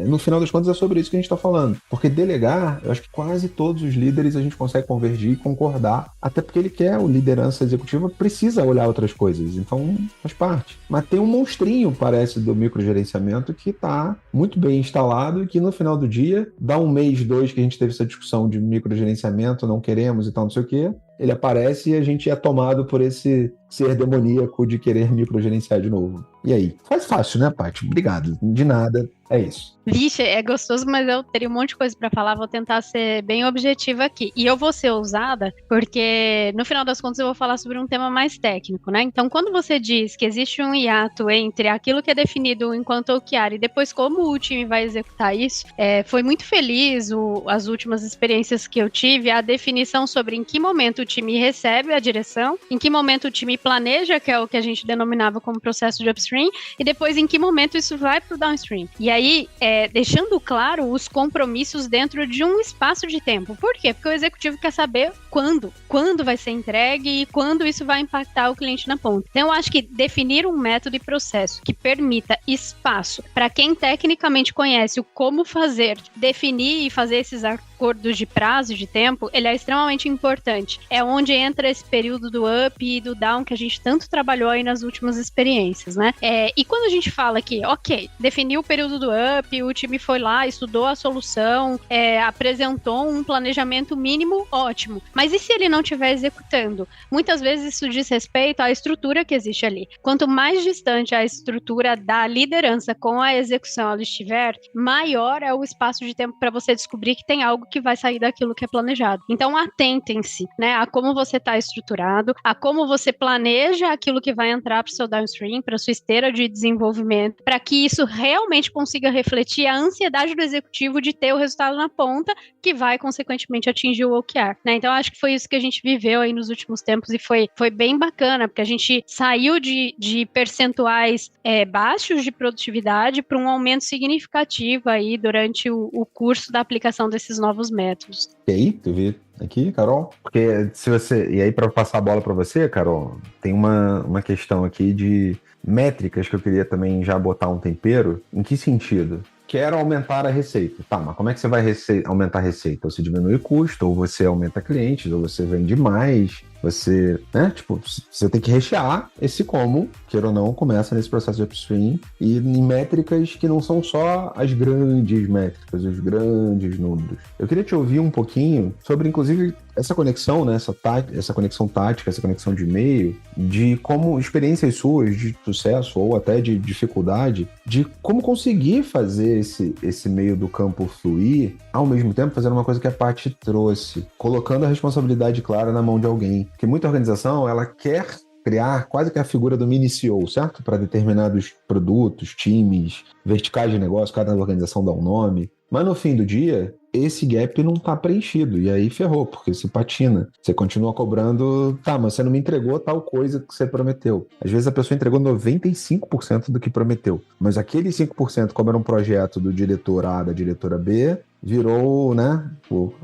No final das contas é sobre isso que a gente está falando. Porque delegar, eu acho que quase todos os líderes a gente consegue convergir e concordar, até porque ele quer, o liderança executiva precisa olhar outras coisas, então faz parte. Mas tem um monstrinho, parece, do microgerenciamento que está muito bem instalado e que no final do dia, dá um mês, 2 que a gente teve essa discussão de microgerenciamento, não queremos e tal, não sei o quê, ele aparece e a gente é tomado por esse ser demoníaco de querer microgerenciar de novo. E aí? Faz fácil, né, Paty? Obrigado. De nada. É isso. Vixe, é gostoso, mas eu teria um monte de coisa pra falar, vou tentar ser bem objetiva aqui. E eu vou ser ousada, porque no final das contas eu vou falar sobre um tema mais técnico, né? Então, quando você diz que existe um hiato entre aquilo que é definido enquanto OKR e depois como o time vai executar isso, foi muito feliz as últimas experiências que eu tive, a definição sobre em que momento o time recebe a direção, em que momento o time planeja, que é o que a gente denominava como processo de upstream, e depois em que momento isso vai pro downstream. E aí, deixando claro os compromissos dentro de um espaço de tempo. Por quê? Porque o executivo quer saber quando vai ser entregue e quando isso vai impactar o cliente na ponta. Então, eu acho que definir um método e processo que permita espaço para quem tecnicamente conhece o como fazer, definir e fazer esses acordos de prazo e de tempo, ele é extremamente importante. É onde entra esse período do up e do down que a gente tanto trabalhou aí nas últimas experiências, né? E quando a gente fala que, ok, definiu o período do up, o time foi lá, estudou a solução, apresentou um planejamento mínimo, ótimo. Mas e se ele não estiver executando? Muitas vezes isso diz respeito à estrutura que existe ali. Quanto mais distante a estrutura da liderança com a execução ela estiver, maior é o espaço de tempo para você descobrir que tem algo que vai sair daquilo que é planejado. Então, atentem-se, né, a como você está estruturado, a como você planeja aquilo que vai entrar para o seu downstream, para a sua esteira de desenvolvimento, para que isso realmente consiga refletir a ansiedade do executivo de ter o resultado na ponta, que vai, consequentemente, atingir o OKR, né? Então, acho que foi isso que a gente viveu aí nos últimos tempos e foi bem bacana, porque a gente saiu de percentuais baixos de produtividade para um aumento significativo aí durante o curso da aplicação desses novos métodos. E aí, tu vê aqui, Carol? Porque se você... E aí, para passar a bola para você, Carol, tem uma questão aqui de métricas que eu queria também já botar um tempero. Em que sentido? Quero aumentar a receita. Tá, mas como é que você vai aumentar a receita? Ou você diminui o custo, ou você aumenta clientes, ou você vende mais... Você, né, tipo, você tem que rechear esse como, queira ou não, começa nesse processo de upstream e em métricas que não são só as grandes métricas, os grandes números. Eu queria te ouvir um pouquinho sobre, inclusive, essa conexão, né, essa conexão tática, essa conexão de e-mail, de como experiências suas de sucesso ou até de dificuldade, de como conseguir fazer esse meio do campo fluir, ao mesmo tempo fazendo uma coisa que a Paty trouxe, colocando a responsabilidade clara na mão de alguém. Porque muita organização, ela quer criar quase que a figura do mini CEO, certo? Para determinados produtos, times, verticais de negócio, cada organização dá um nome. Mas no fim do dia, esse gap não tá preenchido. E aí ferrou, porque se patina. Você continua cobrando, tá, mas você não me entregou tal coisa que você prometeu. Às vezes a pessoa entregou 95% do que prometeu. Mas aqueles 5%, como era um projeto do diretor A, da diretora B, virou, né,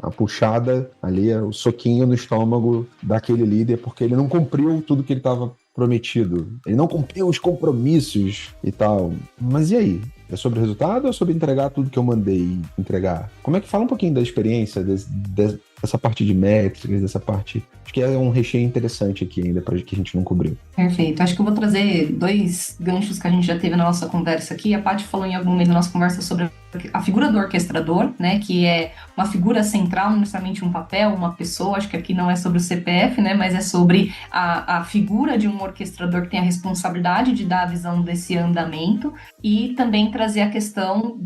a puxada ali, o soquinho no estômago daquele líder, porque ele não cumpriu tudo que ele estava prometido. Ele não cumpriu os compromissos e tal. Mas e aí? É sobre o resultado ou é sobre entregar tudo que eu mandei entregar? Como é que fala um pouquinho da experiência dessa parte de métricas, dessa parte... Acho que é um recheio interessante aqui ainda para que a gente não cobriu. Perfeito. Acho que eu vou trazer 2 ganchos que a gente já teve na nossa conversa aqui. A Paty falou em algum momento da nossa conversa sobre a figura do orquestrador, né, que é uma figura central, não necessariamente um papel, uma pessoa. Acho que aqui não é sobre o CPF, né, mas é sobre a figura de um orquestrador que tem a responsabilidade de dar a visão desse andamento e também trazer a questão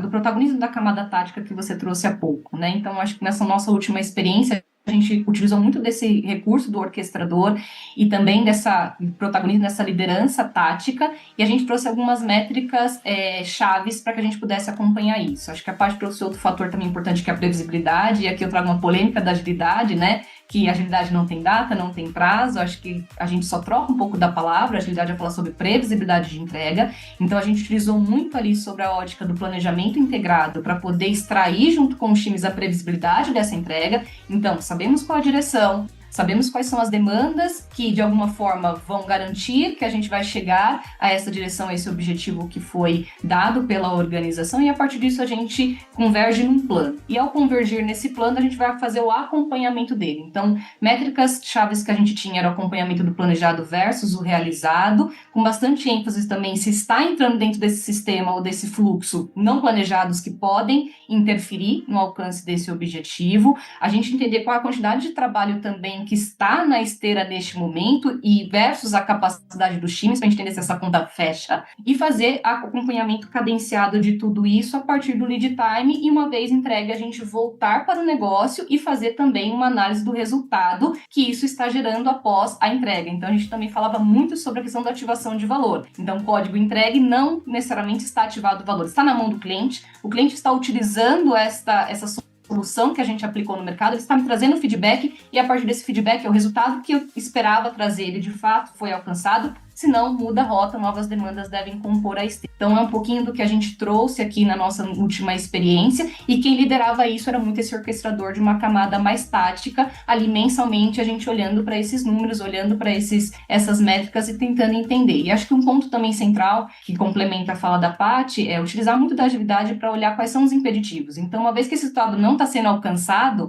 do protagonismo da camada tática que você trouxe há pouco, né? Então, acho que nessa nossa última experiência, a gente utilizou muito desse recurso do orquestrador e também dessa protagonismo, dessa liderança tática, e a gente trouxe algumas métricas chaves para que a gente pudesse acompanhar isso. Acho que a parte trouxe outro fator também importante, que é a previsibilidade, e aqui eu trago uma polêmica da agilidade, né? Que a agilidade não tem data, não tem prazo. Acho que a gente só troca um pouco da palavra. A agilidade vai falar sobre previsibilidade de entrega. Então, a gente utilizou muito ali sobre a ótica do planejamento integrado para poder extrair junto com os times a previsibilidade dessa entrega. Então, sabemos qual a direção, sabemos quais são as demandas que, de alguma forma, vão garantir que a gente vai chegar a essa direção, a esse objetivo que foi dado pela organização, e a partir disso a gente converge num plano. E ao convergir nesse plano, a gente vai fazer o acompanhamento dele. Então, métricas chaves que a gente tinha era o acompanhamento do planejado versus o realizado, com bastante ênfase também se está entrando dentro desse sistema ou desse fluxo não planejados que podem interferir no alcance desse objetivo. A gente entender qual é a quantidade de trabalho também que está na esteira neste momento e versus a capacidade dos times, para a gente entender se essa conta fecha, e fazer acompanhamento cadenciado de tudo isso a partir do lead time, e uma vez entregue a gente voltar para o negócio e fazer também uma análise do resultado que isso está gerando após a entrega. Então a gente também falava muito sobre a questão da ativação de valor. Então, código entregue não necessariamente está ativado o valor, está na mão do cliente, o cliente está utilizando essa solução que a gente aplicou no mercado, ele está me trazendo feedback, e a partir desse feedback é o resultado que eu esperava trazer, ele de fato foi alcançado. Se não, muda a rota, novas demandas devem compor a esteira. Então é um pouquinho do que a gente trouxe aqui na nossa última experiência, e quem liderava isso era muito esse orquestrador de uma camada mais tática, ali mensalmente a gente olhando para esses números, olhando para essas métricas e tentando entender. E acho que um ponto também central, que complementa a fala da Paty, é utilizar muito da agilidade para olhar quais são os impeditivos. Então, uma vez que esse resultado não está sendo alcançado,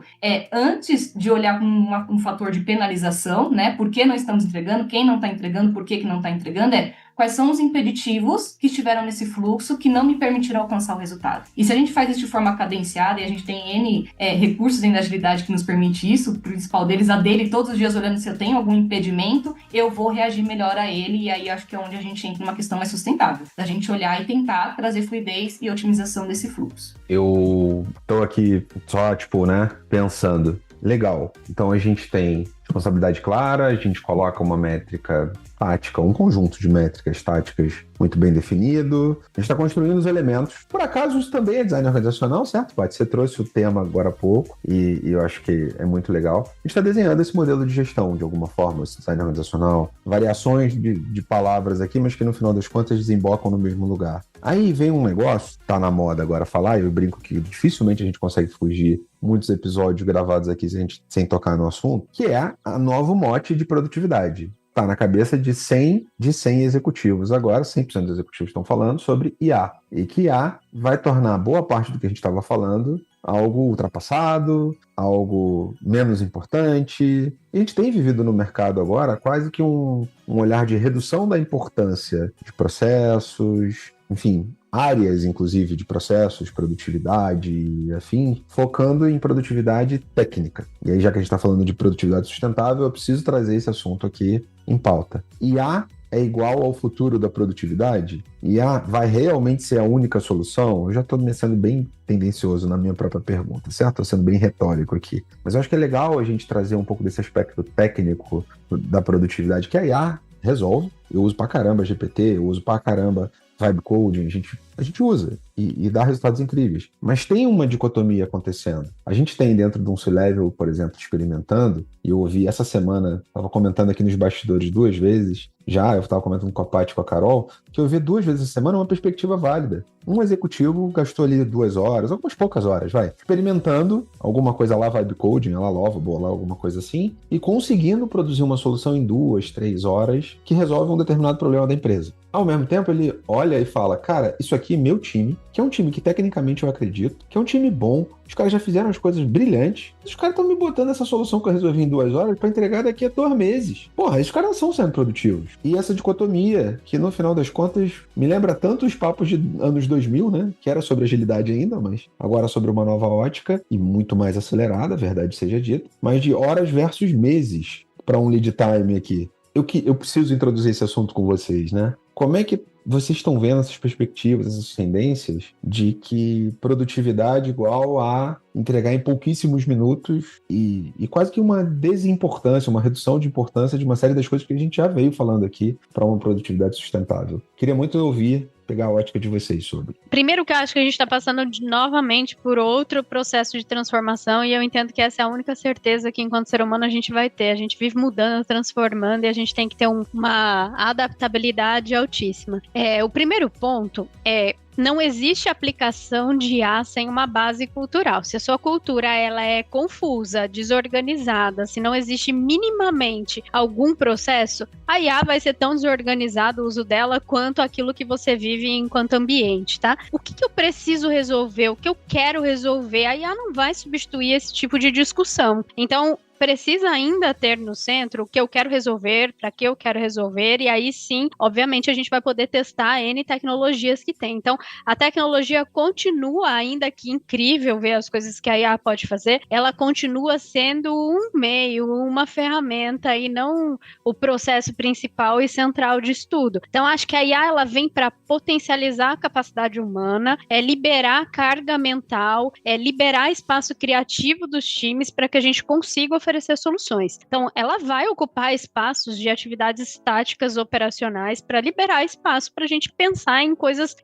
antes de olhar com um fator de penalização, né? Por que não estamos entregando, quem não está entregando, por que não está entregando, quais são os impeditivos que estiveram nesse fluxo que não me permitiram alcançar o resultado. E se a gente faz isso de forma cadenciada, e a gente tem N recursos dentro da agilidade que nos permite isso, o principal deles, a dele, todos os dias olhando se eu tenho algum impedimento, eu vou reagir melhor a ele, e aí acho que é onde a gente entra numa questão mais sustentável, da gente olhar e tentar trazer fluidez e otimização desse fluxo. Eu tô aqui só, pensando. Legal. Então a gente tem responsabilidade clara, a gente coloca uma métrica tática, um conjunto de métricas táticas muito bem definido. A gente está construindo os elementos. Por acaso, isso também é design organizacional, certo, Paty? Você trouxe o tema agora há pouco e eu acho que é muito legal. A gente está desenhando esse modelo de gestão, de alguma forma, esse design organizacional. Variações de palavras aqui, mas que no final das contas desembocam no mesmo lugar. Aí vem um negócio, tá na moda agora falar, e eu brinco que dificilmente a gente consegue fugir muitos episódios gravados aqui sem tocar no assunto, que é a novo mote de produtividade. Tá na cabeça de 100 executivos. Agora, 100% dos executivos estão falando sobre IA. E que IA vai tornar boa parte do que a gente estava falando algo ultrapassado, algo menos importante. E a gente tem vivido no mercado agora quase que um olhar de redução da importância de processos, enfim, áreas, inclusive, de processos, produtividade e afim, focando em produtividade técnica. E aí, já que a gente está falando de produtividade sustentável, eu preciso trazer esse assunto aqui em pauta. IA é igual ao futuro da produtividade? IA vai realmente ser a única solução? Eu já estou sendo bem tendencioso na minha própria pergunta, certo? Estou sendo bem retórico aqui. Mas eu acho que é legal a gente trazer um pouco desse aspecto técnico da produtividade, que a IA resolve. Eu uso pra caramba GPT, eu uso pra caramba vibe coding, a gente usa e dá resultados incríveis. Mas tem uma dicotomia acontecendo. A gente tem dentro de um C-Level, por exemplo, experimentando, e eu ouvi essa semana, estava comentando aqui nos bastidores 2 vezes, eu estava comentando com a Paty e com a Carol, que eu vi 2 vezes a semana uma perspectiva válida. Um executivo gastou ali 2 horas, algumas poucas horas, experimentando alguma coisa lá, vibe coding, lá Lova, bolar, alguma coisa assim, e conseguindo produzir uma solução em 2, 3 horas que resolve um determinado problema da empresa. Ao mesmo tempo, ele olha e fala, cara, isso aqui é meu time, que é um time que tecnicamente eu acredito, que é um time bom, os caras já fizeram as coisas brilhantes, os caras estão me botando essa solução que eu resolvi em 2 horas para entregar daqui a 2 meses. Porra, esses caras não são sendo produtivos. E essa dicotomia, que no final das contas me lembra tanto os papos de anos 2000, né? Que era sobre agilidade ainda, mas agora sobre uma nova ótica e muito mais acelerada, a verdade seja dita, mas de horas versus meses para um lead time aqui. Eu preciso introduzir esse assunto com vocês, né? Como é que vocês estão vendo essas perspectivas, essas tendências de que produtividade igual a entregar em pouquíssimos minutos e quase que uma desimportância, uma redução de importância de uma série das coisas que a gente já veio falando aqui para uma produtividade sustentável? Queria muito ouvir, pegar a ótica de vocês sobre. Primeiro que eu acho que a gente está passando novamente por outro processo de transformação e eu entendo que essa é a única certeza que enquanto ser humano a gente vai ter. A gente vive mudando, transformando e a gente tem que ter uma adaptabilidade altíssima. O primeiro ponto é: não existe aplicação de IA sem uma base cultural. Se a sua cultura ela é confusa, desorganizada, se não existe minimamente algum processo, a IA vai ser tão desorganizado o uso dela quanto aquilo que você vive enquanto ambiente, tá? O que eu preciso resolver? O que eu quero resolver? A IA não vai substituir esse tipo de discussão. Então, precisa ainda ter no centro o que eu quero resolver, para que eu quero resolver, e aí sim, obviamente, a gente vai poder testar N tecnologias que tem. Então, a tecnologia continua, ainda que incrível ver as coisas que a IA pode fazer, ela continua sendo um meio, uma ferramenta e não o processo principal e central de estudo. Então, acho que a IA ela vem para potencializar a capacidade humana, liberar carga mental, liberar espaço criativo dos times para que a gente consiga oferecer soluções. Então, ela vai ocupar espaços de atividades táticas operacionais para liberar espaço para a gente pensar em coisas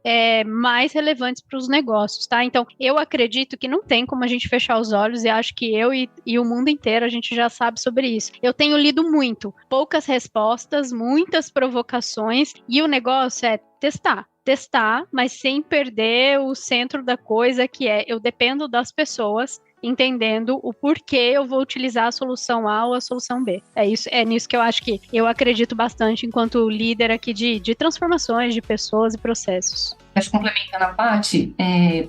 mais relevantes para os negócios, tá? Então, eu acredito que não tem como a gente fechar os olhos e acho que eu e o mundo inteiro a gente já sabe sobre isso. Eu tenho lido muito, poucas respostas, muitas provocações e o negócio é testar, mas sem perder o centro da coisa, que eu dependo das pessoas entendendo o porquê eu vou utilizar a solução A ou a solução B. É nisso que eu acho que eu acredito bastante enquanto líder aqui de transformações de pessoas e processos. Acho que complementando a Paty,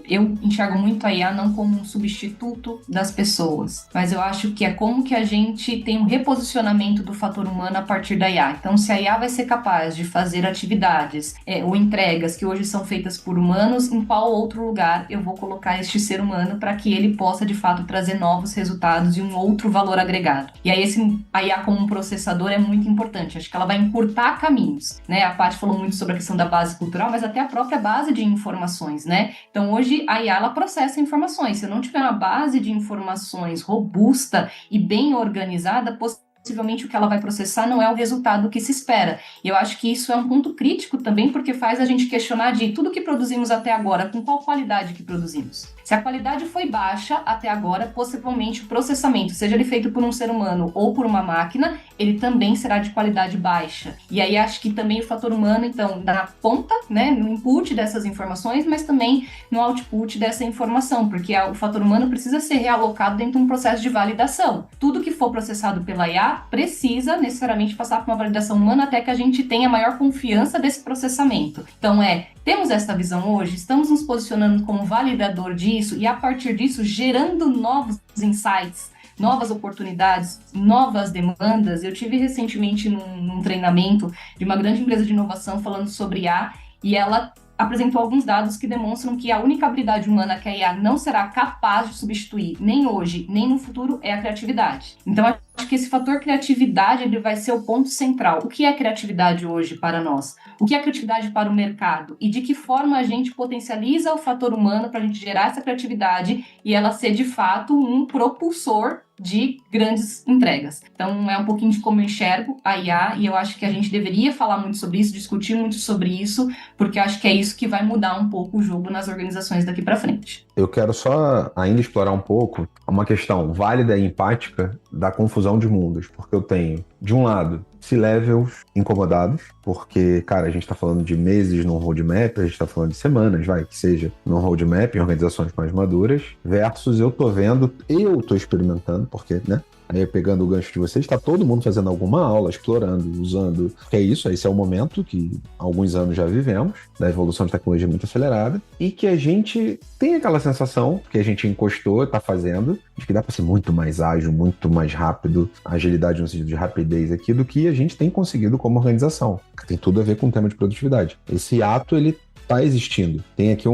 eu enxergo muito a IA não como um substituto das pessoas, mas eu acho que é como que a gente tem um reposicionamento do fator humano a partir da IA. Então, se a IA vai ser capaz de fazer atividades ou entregas que hoje são feitas por humanos, em qual outro lugar eu vou colocar este ser humano para que ele possa, de fato, trazer novos resultados e um outro valor agregado? E aí, a IA como um processador é muito importante. Acho que ela vai encurtar caminhos, né? A Paty falou muito sobre a questão da base cultural, mas até a própria base de informações, né? Então, hoje, a IA, ela processa informações. Se eu não tiver uma base de informações robusta e bem organizada, possivelmente o que ela vai processar não é o resultado que se espera. E eu acho que isso é um ponto crítico também, porque faz a gente questionar de tudo que produzimos até agora, com qual qualidade que produzimos. Se a qualidade foi baixa até agora, possivelmente o processamento, seja ele feito por um ser humano ou por uma máquina, ele também será de qualidade baixa. E aí acho que também o fator humano, então, na ponta, né, no input dessas informações, mas também no output dessa informação, porque o fator humano precisa ser realocado dentro de um processo de validação. Tudo que for processado pela IA precisa necessariamente passar por uma validação humana até que a gente tenha maior confiança desse processamento. Então temos essa visão hoje, estamos nos posicionando como validador disso e a partir disso gerando novos insights, novas oportunidades, novas demandas. Eu tive recentemente num treinamento de uma grande empresa de inovação falando sobre IA e ela apresentou alguns dados que demonstram que a única habilidade humana que a IA não será capaz de substituir, nem hoje, nem no futuro, é a criatividade. Então, acho que esse fator criatividade ele vai ser o ponto central. O que é criatividade hoje para nós? O que é criatividade para o mercado? E de que forma a gente potencializa o fator humano para a gente gerar essa criatividade e ela ser, de fato, um propulsor de grandes entregas. Então, é um pouquinho de como eu enxergo a IA, e eu acho que a gente deveria falar muito sobre isso, discutir muito sobre isso, porque eu acho que é isso que vai mudar um pouco o jogo nas organizações daqui para frente. Eu quero só ainda explorar um pouco uma questão válida e empática da confusão de mundos, porque eu tenho, de um lado, C-levels incomodados, porque, cara, a gente tá falando de meses num roadmap, a gente tá falando de semanas, que seja, num roadmap em organizações mais maduras, versus eu tô experimentando, porque, né? Aí, pegando o gancho de vocês, está todo mundo fazendo alguma aula, explorando, usando. Que é isso, esse é o momento que há alguns anos já vivemos, da evolução de tecnologia muito acelerada, e que a gente tem aquela sensação, que a gente encostou, está fazendo, de que dá para ser muito mais ágil, muito mais rápido, agilidade no sentido de rapidez aqui, do que a gente tem conseguido como organização. Tem tudo a ver com o tema de produtividade. Esse ato, ele está existindo. Tem aqui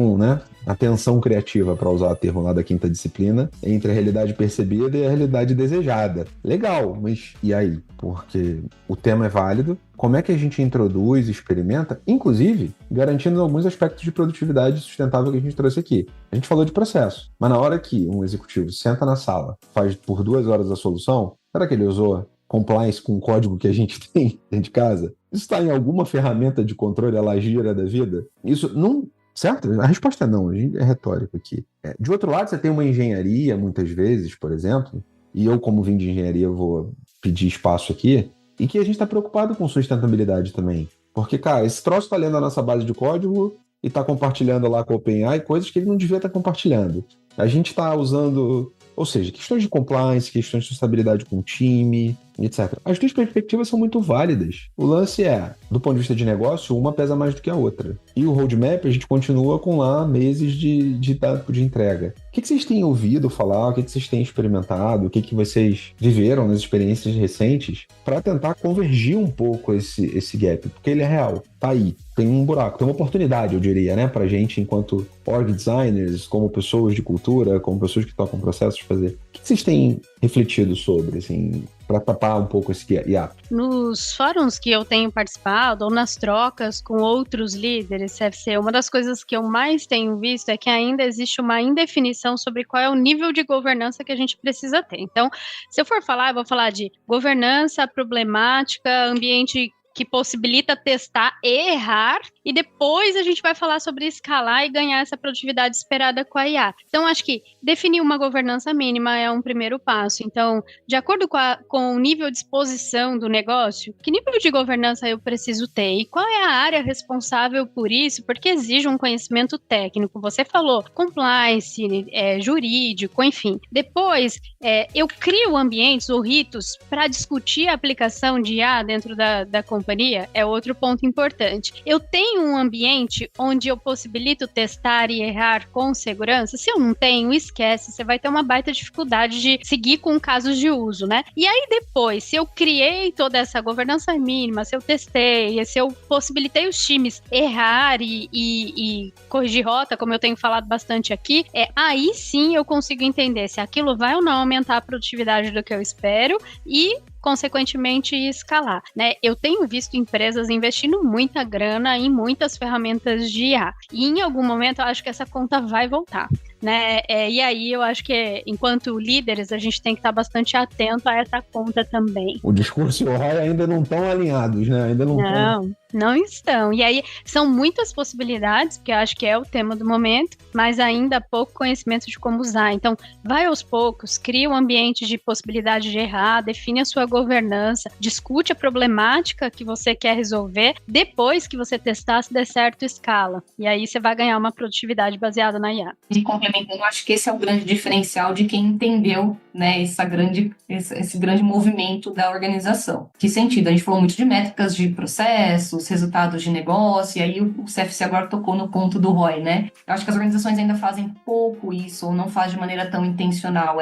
a tensão criativa, para usar o termo lá da quinta disciplina, entre a realidade percebida e a realidade desejada. Legal, mas e aí? Porque o tema é válido. Como é que a gente introduz, experimenta, inclusive garantindo alguns aspectos de produtividade sustentável que a gente trouxe aqui. A gente falou de processo, mas na hora que um executivo senta na sala, faz por 2 horas a solução, será que ele usou compliance com o código que a gente tem dentro de casa? Isso está em alguma ferramenta de controle à Gira da vida? Isso não... Certo? A resposta é não, é retórica aqui. De outro lado, você tem uma engenharia, muitas vezes, por exemplo, e eu, como vim de engenharia, vou pedir espaço aqui, e que a gente está preocupado com sustentabilidade também. Porque, cara, esse troço está lendo a nossa base de código e está compartilhando lá com o OpenAI coisas que ele não devia estar compartilhando. A gente está usando... Ou seja, questões de compliance, questões de sustentabilidade com o time, etc. As duas perspectivas são muito válidas. O lance é, do ponto de vista de negócio, uma pesa mais do que a outra. E o roadmap, a gente continua com lá meses de tempo de entrega. O que vocês têm ouvido falar? O que vocês têm experimentado? O que vocês viveram nas experiências recentes para tentar convergir um pouco esse gap? Porque ele é real, tá aí. Tem um buraco, tem uma oportunidade, eu diria, né? Pra gente, enquanto org designers, como pessoas de cultura, como pessoas que tocam processos, fazer. O que vocês têm refletido sobre, assim, para tapar um pouco esse hiato? Nos fóruns que eu tenho participado, ou nas trocas com outros líderes CFC, uma das coisas que eu mais tenho visto é que ainda existe uma indefinição sobre qual é o nível de governança que a gente precisa ter. Então, se eu for falar, eu vou falar de governança, problemática, ambiente que possibilita testar e errar, e depois a gente vai falar sobre escalar e ganhar essa produtividade esperada com a IA. Então, acho que definir uma governança mínima é um primeiro passo. Então, de acordo com o nível de exposição do negócio, que nível de governança eu preciso ter? E qual é a área responsável por isso? Porque exige um conhecimento técnico. Você falou compliance, jurídico, enfim. Depois, eu crio ambientes ou ritos para discutir a aplicação de IA dentro da companhia, é outro ponto importante. Eu tenho um ambiente onde eu possibilito testar e errar com segurança? Se eu não tenho, esquece, você vai ter uma baita dificuldade de seguir com casos de uso, né? E aí depois, se eu criei toda essa governança mínima, se eu testei, se eu possibilitei os times errar e corrigir rota, como eu tenho falado bastante aqui, aí sim eu consigo entender se aquilo vai ou não aumentar a produtividade do que eu espero e consequentemente escalar, né? Eu tenho visto empresas investindo muita grana em muitas ferramentas de IA, e em algum momento eu acho que essa conta vai voltar, né? E aí eu acho que enquanto líderes a gente tem que estar bastante atento a essa conta também. O discurso e o ROI ainda não estão alinhados, né? Ainda não estão. E aí são muitas possibilidades, porque eu acho que é o tema do momento, mas ainda pouco conhecimento de como usar. Então, vai aos poucos, cria um ambiente de possibilidade de errar, define a sua governança, discute a problemática que você quer resolver, depois que você testar, se der certo, escala. E aí você vai ganhar uma produtividade baseada na IA. E complementando, eu acho que esse é o grande diferencial de quem entendeu, né, esse grande movimento da organização. Que sentido? A gente falou muito de métricas de processos, resultados de negócio, e aí o CFC agora tocou no ponto do ROI, né? Eu acho que as organizações ainda fazem pouco isso, ou não fazem de maneira tão intencional.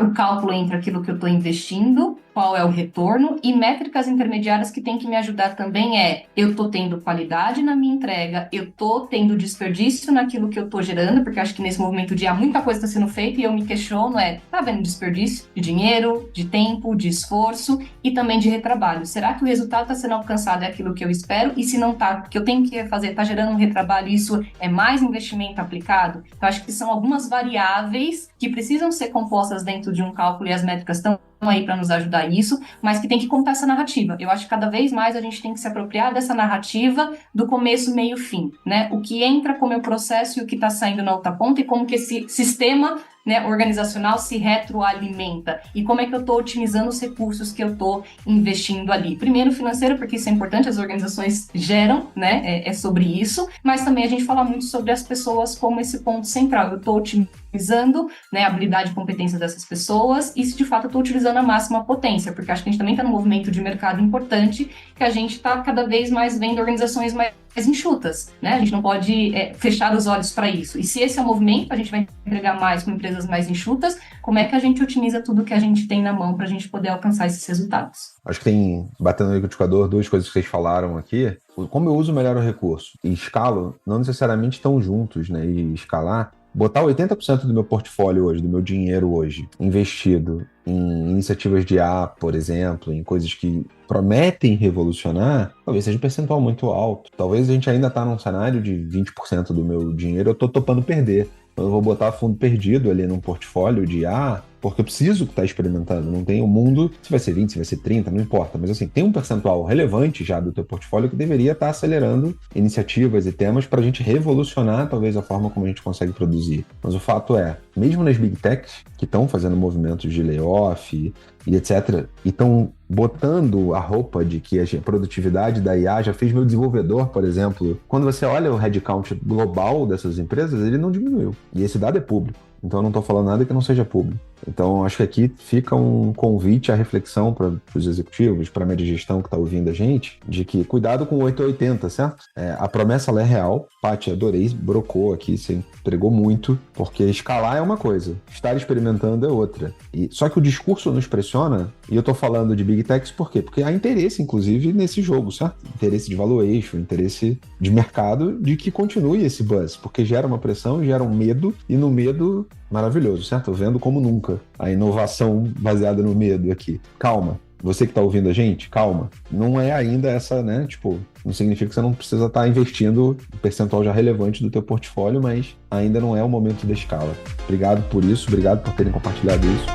O cálculo entre aquilo que eu estou investindo qual é o retorno, e métricas intermediárias que tem que me ajudar também eu estou tendo qualidade na minha entrega, eu estou tendo desperdício naquilo que eu estou gerando, porque acho que nesse movimento de muita coisa está sendo feita e eu me questiono, tá havendo desperdício de dinheiro, de tempo, de esforço e também de retrabalho. Será que o resultado está sendo alcançado é aquilo que eu espero? E se não está, o que eu tenho que fazer está gerando um retrabalho, isso é mais investimento aplicado? Então, acho que são algumas variáveis que precisam ser compostas dentro de um cálculo e as métricas estão aí para nos ajudar isso, mas que tem que contar essa narrativa. Eu acho que cada vez mais a gente tem que se apropriar dessa narrativa do começo, meio, fim, né? O que entra como é o processo e o que está saindo na outra ponta e como que esse sistema, né, organizacional se retroalimenta e como é que eu estou otimizando os recursos que eu estou investindo ali. Primeiro, financeiro, porque isso é importante, as organizações geram, né, é sobre isso, mas também a gente fala muito sobre as pessoas como esse ponto central. Eu estou otimizando, né, a habilidade e competência dessas pessoas e se de fato eu estou utilizando a máxima potência, porque acho que a gente também está num movimento de mercado importante que a gente está cada vez mais vendo organizações mais enxutas, né? A gente não pode fechar os olhos para isso. E se esse é o movimento, a gente vai entregar mais com empresas mais enxutas, como é que a gente otimiza tudo que a gente tem na mão para a gente poder alcançar esses resultados? Acho que tem, batendo no liquidificador, duas coisas que vocês falaram aqui. Como eu uso melhor o recurso e escalo, não necessariamente estão juntos, né? E escalar, botar 80% do meu portfólio hoje, do meu dinheiro hoje, investido em iniciativas de IA, por exemplo, em coisas que prometem revolucionar, talvez seja um percentual muito alto. Talvez a gente ainda está num cenário de 20% do meu dinheiro, eu estou topando perder. Eu vou botar fundo perdido ali num portfólio de IA, porque eu preciso estar experimentando. Não tem o mundo, se vai ser 20, se vai ser 30, não importa. Mas assim, tem um percentual relevante já do teu portfólio que deveria estar acelerando iniciativas e temas para a gente revolucionar, talvez, a forma como a gente consegue produzir. Mas o fato é, mesmo nas big techs, que estão fazendo movimentos de layoff e etc., e estão botando a roupa de que a produtividade da IA já fez meu desenvolvedor, por exemplo. Quando você olha o headcount global dessas empresas, ele não diminuiu. E esse dado é público. Então eu não estou falando nada que não seja público. Então acho que aqui fica um convite à reflexão para os executivos, para a média gestão que está ouvindo a gente, de que cuidado com o 880, certo? A promessa ela é real. Paty, adorei, brocou aqui, você entregou muito, porque escalar é uma coisa, estar experimentando é outra. Só que o discurso nos pressiona, e eu estou falando de Big Techs por quê? Porque há interesse, inclusive, nesse jogo, certo? Interesse de valuation, interesse de mercado de que continue esse buzz, porque gera uma pressão, gera um medo, e no medo, maravilhoso, certo? Eu vendo como nunca a inovação baseada no medo aqui. Calma. Você que está ouvindo a gente, calma. Não é ainda essa, né? Tipo, não significa que você não precisa estar investindo um percentual já relevante do teu portfólio, mas ainda não é o momento da escala. Obrigado por isso, obrigado por terem compartilhado isso.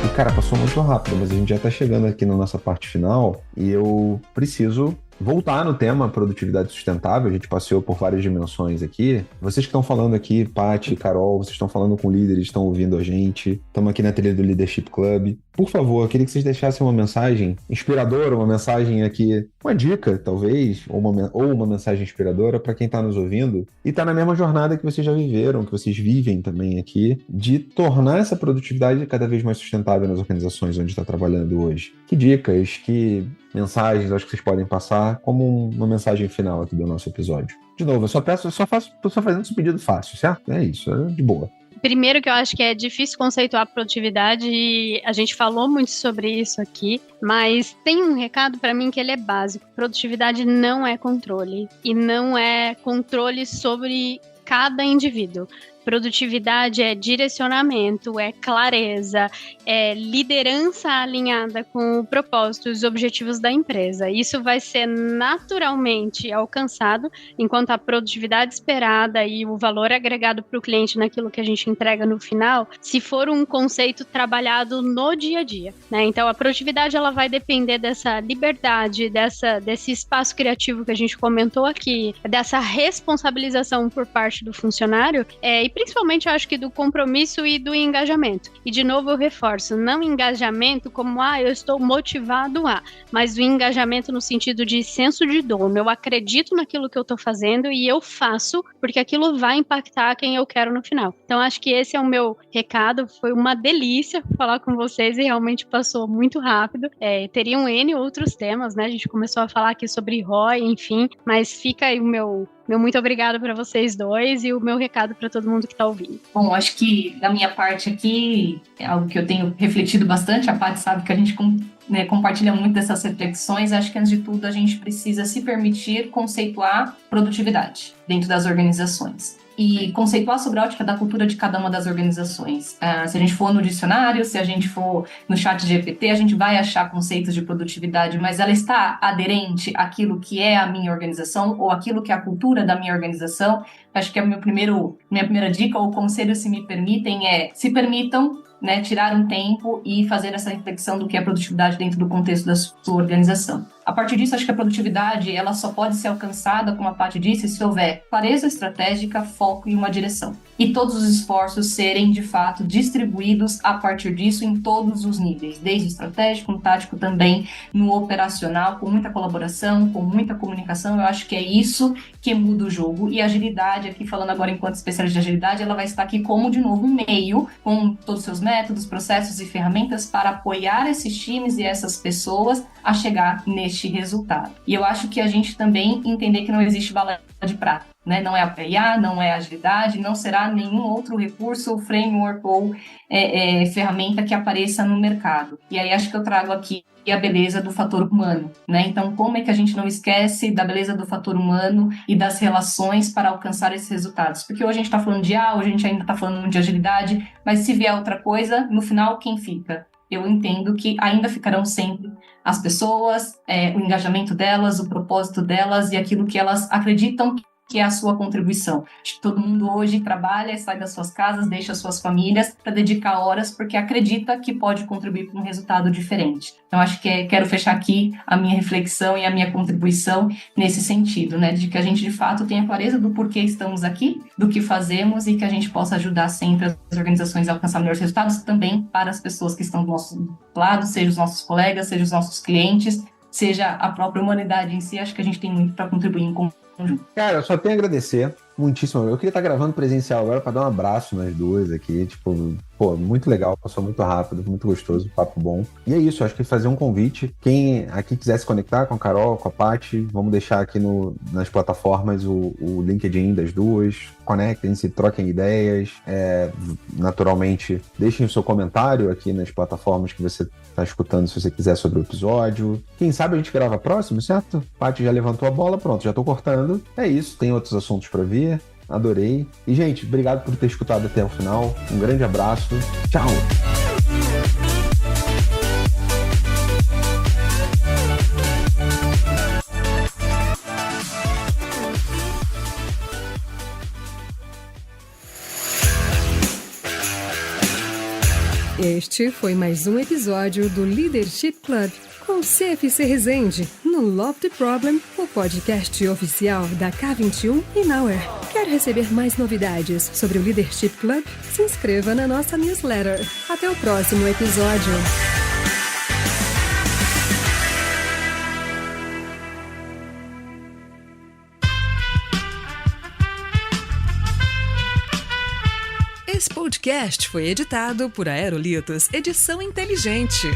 E, cara, passou muito rápido, mas a gente já está chegando aqui na nossa parte final e eu preciso voltar no tema produtividade sustentável. A gente passeou por várias dimensões aqui. Vocês que estão falando aqui, Paty, Carol, vocês estão falando com líderes, estão ouvindo a gente. Estamos aqui na trilha do Leadership Club. Por favor, eu queria que vocês deixassem uma mensagem inspiradora, uma mensagem aqui, uma dica, talvez, ou uma mensagem inspiradora para quem está nos ouvindo e está na mesma jornada que vocês já viveram, que vocês vivem também aqui, de tornar essa produtividade cada vez mais sustentável nas organizações onde está trabalhando hoje. Que dicas, que mensagens acho que vocês podem passar como uma mensagem final aqui do nosso episódio? De novo, eu só fazendo esse pedido fácil, certo? É isso, é de boa. Primeiro que eu acho que é difícil conceituar produtividade e a gente falou muito sobre isso aqui, mas tem um recado para mim que ele é básico. Produtividade não é controle e não é controle sobre cada indivíduo. Produtividade é direcionamento, é clareza, é liderança alinhada com o propósito e os objetivos da empresa. Isso vai ser naturalmente alcançado enquanto a produtividade esperada e o valor agregado para o cliente naquilo que a gente entrega no final, se for um conceito trabalhado no dia a dia, né? Então a produtividade ela vai depender dessa liberdade, desse espaço criativo que a gente comentou aqui, dessa responsabilização por parte do funcionário e principalmente eu acho que do compromisso e do engajamento. E de novo eu reforço, não engajamento como eu estou motivado mas o engajamento no sentido de senso de dono. Eu acredito naquilo que eu estou fazendo e eu faço porque aquilo vai impactar quem eu quero no final. Então acho que esse é o meu recado. Foi uma delícia falar com vocês e realmente passou muito rápido. Teriam N outros temas, né? A gente começou a falar aqui sobre ROI, enfim, mas fica aí o meu Meu muito obrigado para vocês dois e o meu recado para todo mundo que está ouvindo. Bom, acho que da minha parte aqui, é algo que eu tenho refletido bastante, a Paty sabe que a gente compartilha muito dessas reflexões. Acho que, antes de tudo, a gente precisa se permitir conceituar produtividade dentro das organizações. E conceituar sobre a ótica da cultura de cada uma das organizações. Se a gente for no dicionário, se a gente for no ChatGPT, a gente vai achar conceitos de produtividade, mas ela está aderente àquilo que é a minha organização ou àquilo que é a cultura da minha organização. Acho que minha primeira dica ou conselho, se me permitem, se permitam, né, tirar um tempo e fazer essa reflexão do que é produtividade dentro do contexto da sua organização. A partir disso, acho que a produtividade ela só pode ser alcançada, como a Paty disse, se houver clareza estratégica, foco e uma direção. E todos os esforços serem, de fato, distribuídos a partir disso em todos os níveis, desde o estratégico, no tático, também no operacional, com muita colaboração, com muita comunicação. Eu acho que é isso que muda o jogo. E a agilidade, aqui falando agora enquanto especialista de agilidade, ela vai estar aqui como, de novo, um meio, com todos os seus métodos, processos e ferramentas para apoiar esses times e essas pessoas a chegar neste resultado. E eu acho que a gente também entender que não existe bala de prata, né? Não é a PIA, não é a agilidade, não será nenhum outro recurso, framework ou ferramenta que apareça no mercado. E aí acho que eu trago aqui a beleza do fator humano, né? Então, como é que a gente não esquece da beleza do fator humano e das relações para alcançar esses resultados? Porque hoje a gente está falando de hoje a gente ainda está falando de agilidade, mas se vier outra coisa, no final, quem fica? Eu entendo que ainda ficarão sempre as pessoas, o engajamento delas, o propósito delas e aquilo que elas acreditam que é a sua contribuição. Acho que todo mundo hoje trabalha, sai das suas casas, deixa as suas famílias para dedicar horas porque acredita que pode contribuir para um resultado diferente. Então, acho que quero fechar aqui a minha reflexão e a minha contribuição nesse sentido, né? De que a gente, de fato, tenha clareza do porquê estamos aqui, do que fazemos e que a gente possa ajudar sempre as organizações a alcançar melhores resultados também para as pessoas que estão do nosso lado, seja os nossos colegas, seja os nossos clientes, seja a própria humanidade em si. Acho que a gente tem muito para contribuir em conjunto. Cara, eu só tenho a agradecer muitíssimo. Eu queria estar gravando presencial agora para dar um abraço nas duas aqui, tipo, pô, muito legal, passou muito rápido, muito gostoso, papo bom. E é isso, acho que fazer um convite. Quem aqui quiser se conectar com a Carol, com a Paty, vamos deixar aqui nas plataformas o LinkedIn das duas. Conectem-se, troquem ideias. Naturalmente, deixem o seu comentário aqui nas plataformas que você está escutando, se você quiser, sobre o episódio. Quem sabe a gente grava próximo, certo? Paty já levantou a bola, pronto, já tô cortando. É isso, tem outros assuntos para vir. Adorei. E, gente, obrigado por ter escutado até o final. Um grande abraço. Tchau! Este foi mais um episódio do Leadership Club com CFC Resende, no Love the Problem, o podcast oficial da K21 e Nowhere. Quer receber mais novidades sobre o Leadership Club? Se inscreva na nossa newsletter. Até o próximo episódio. Esse podcast foi editado por Aerolitos Edição Inteligente.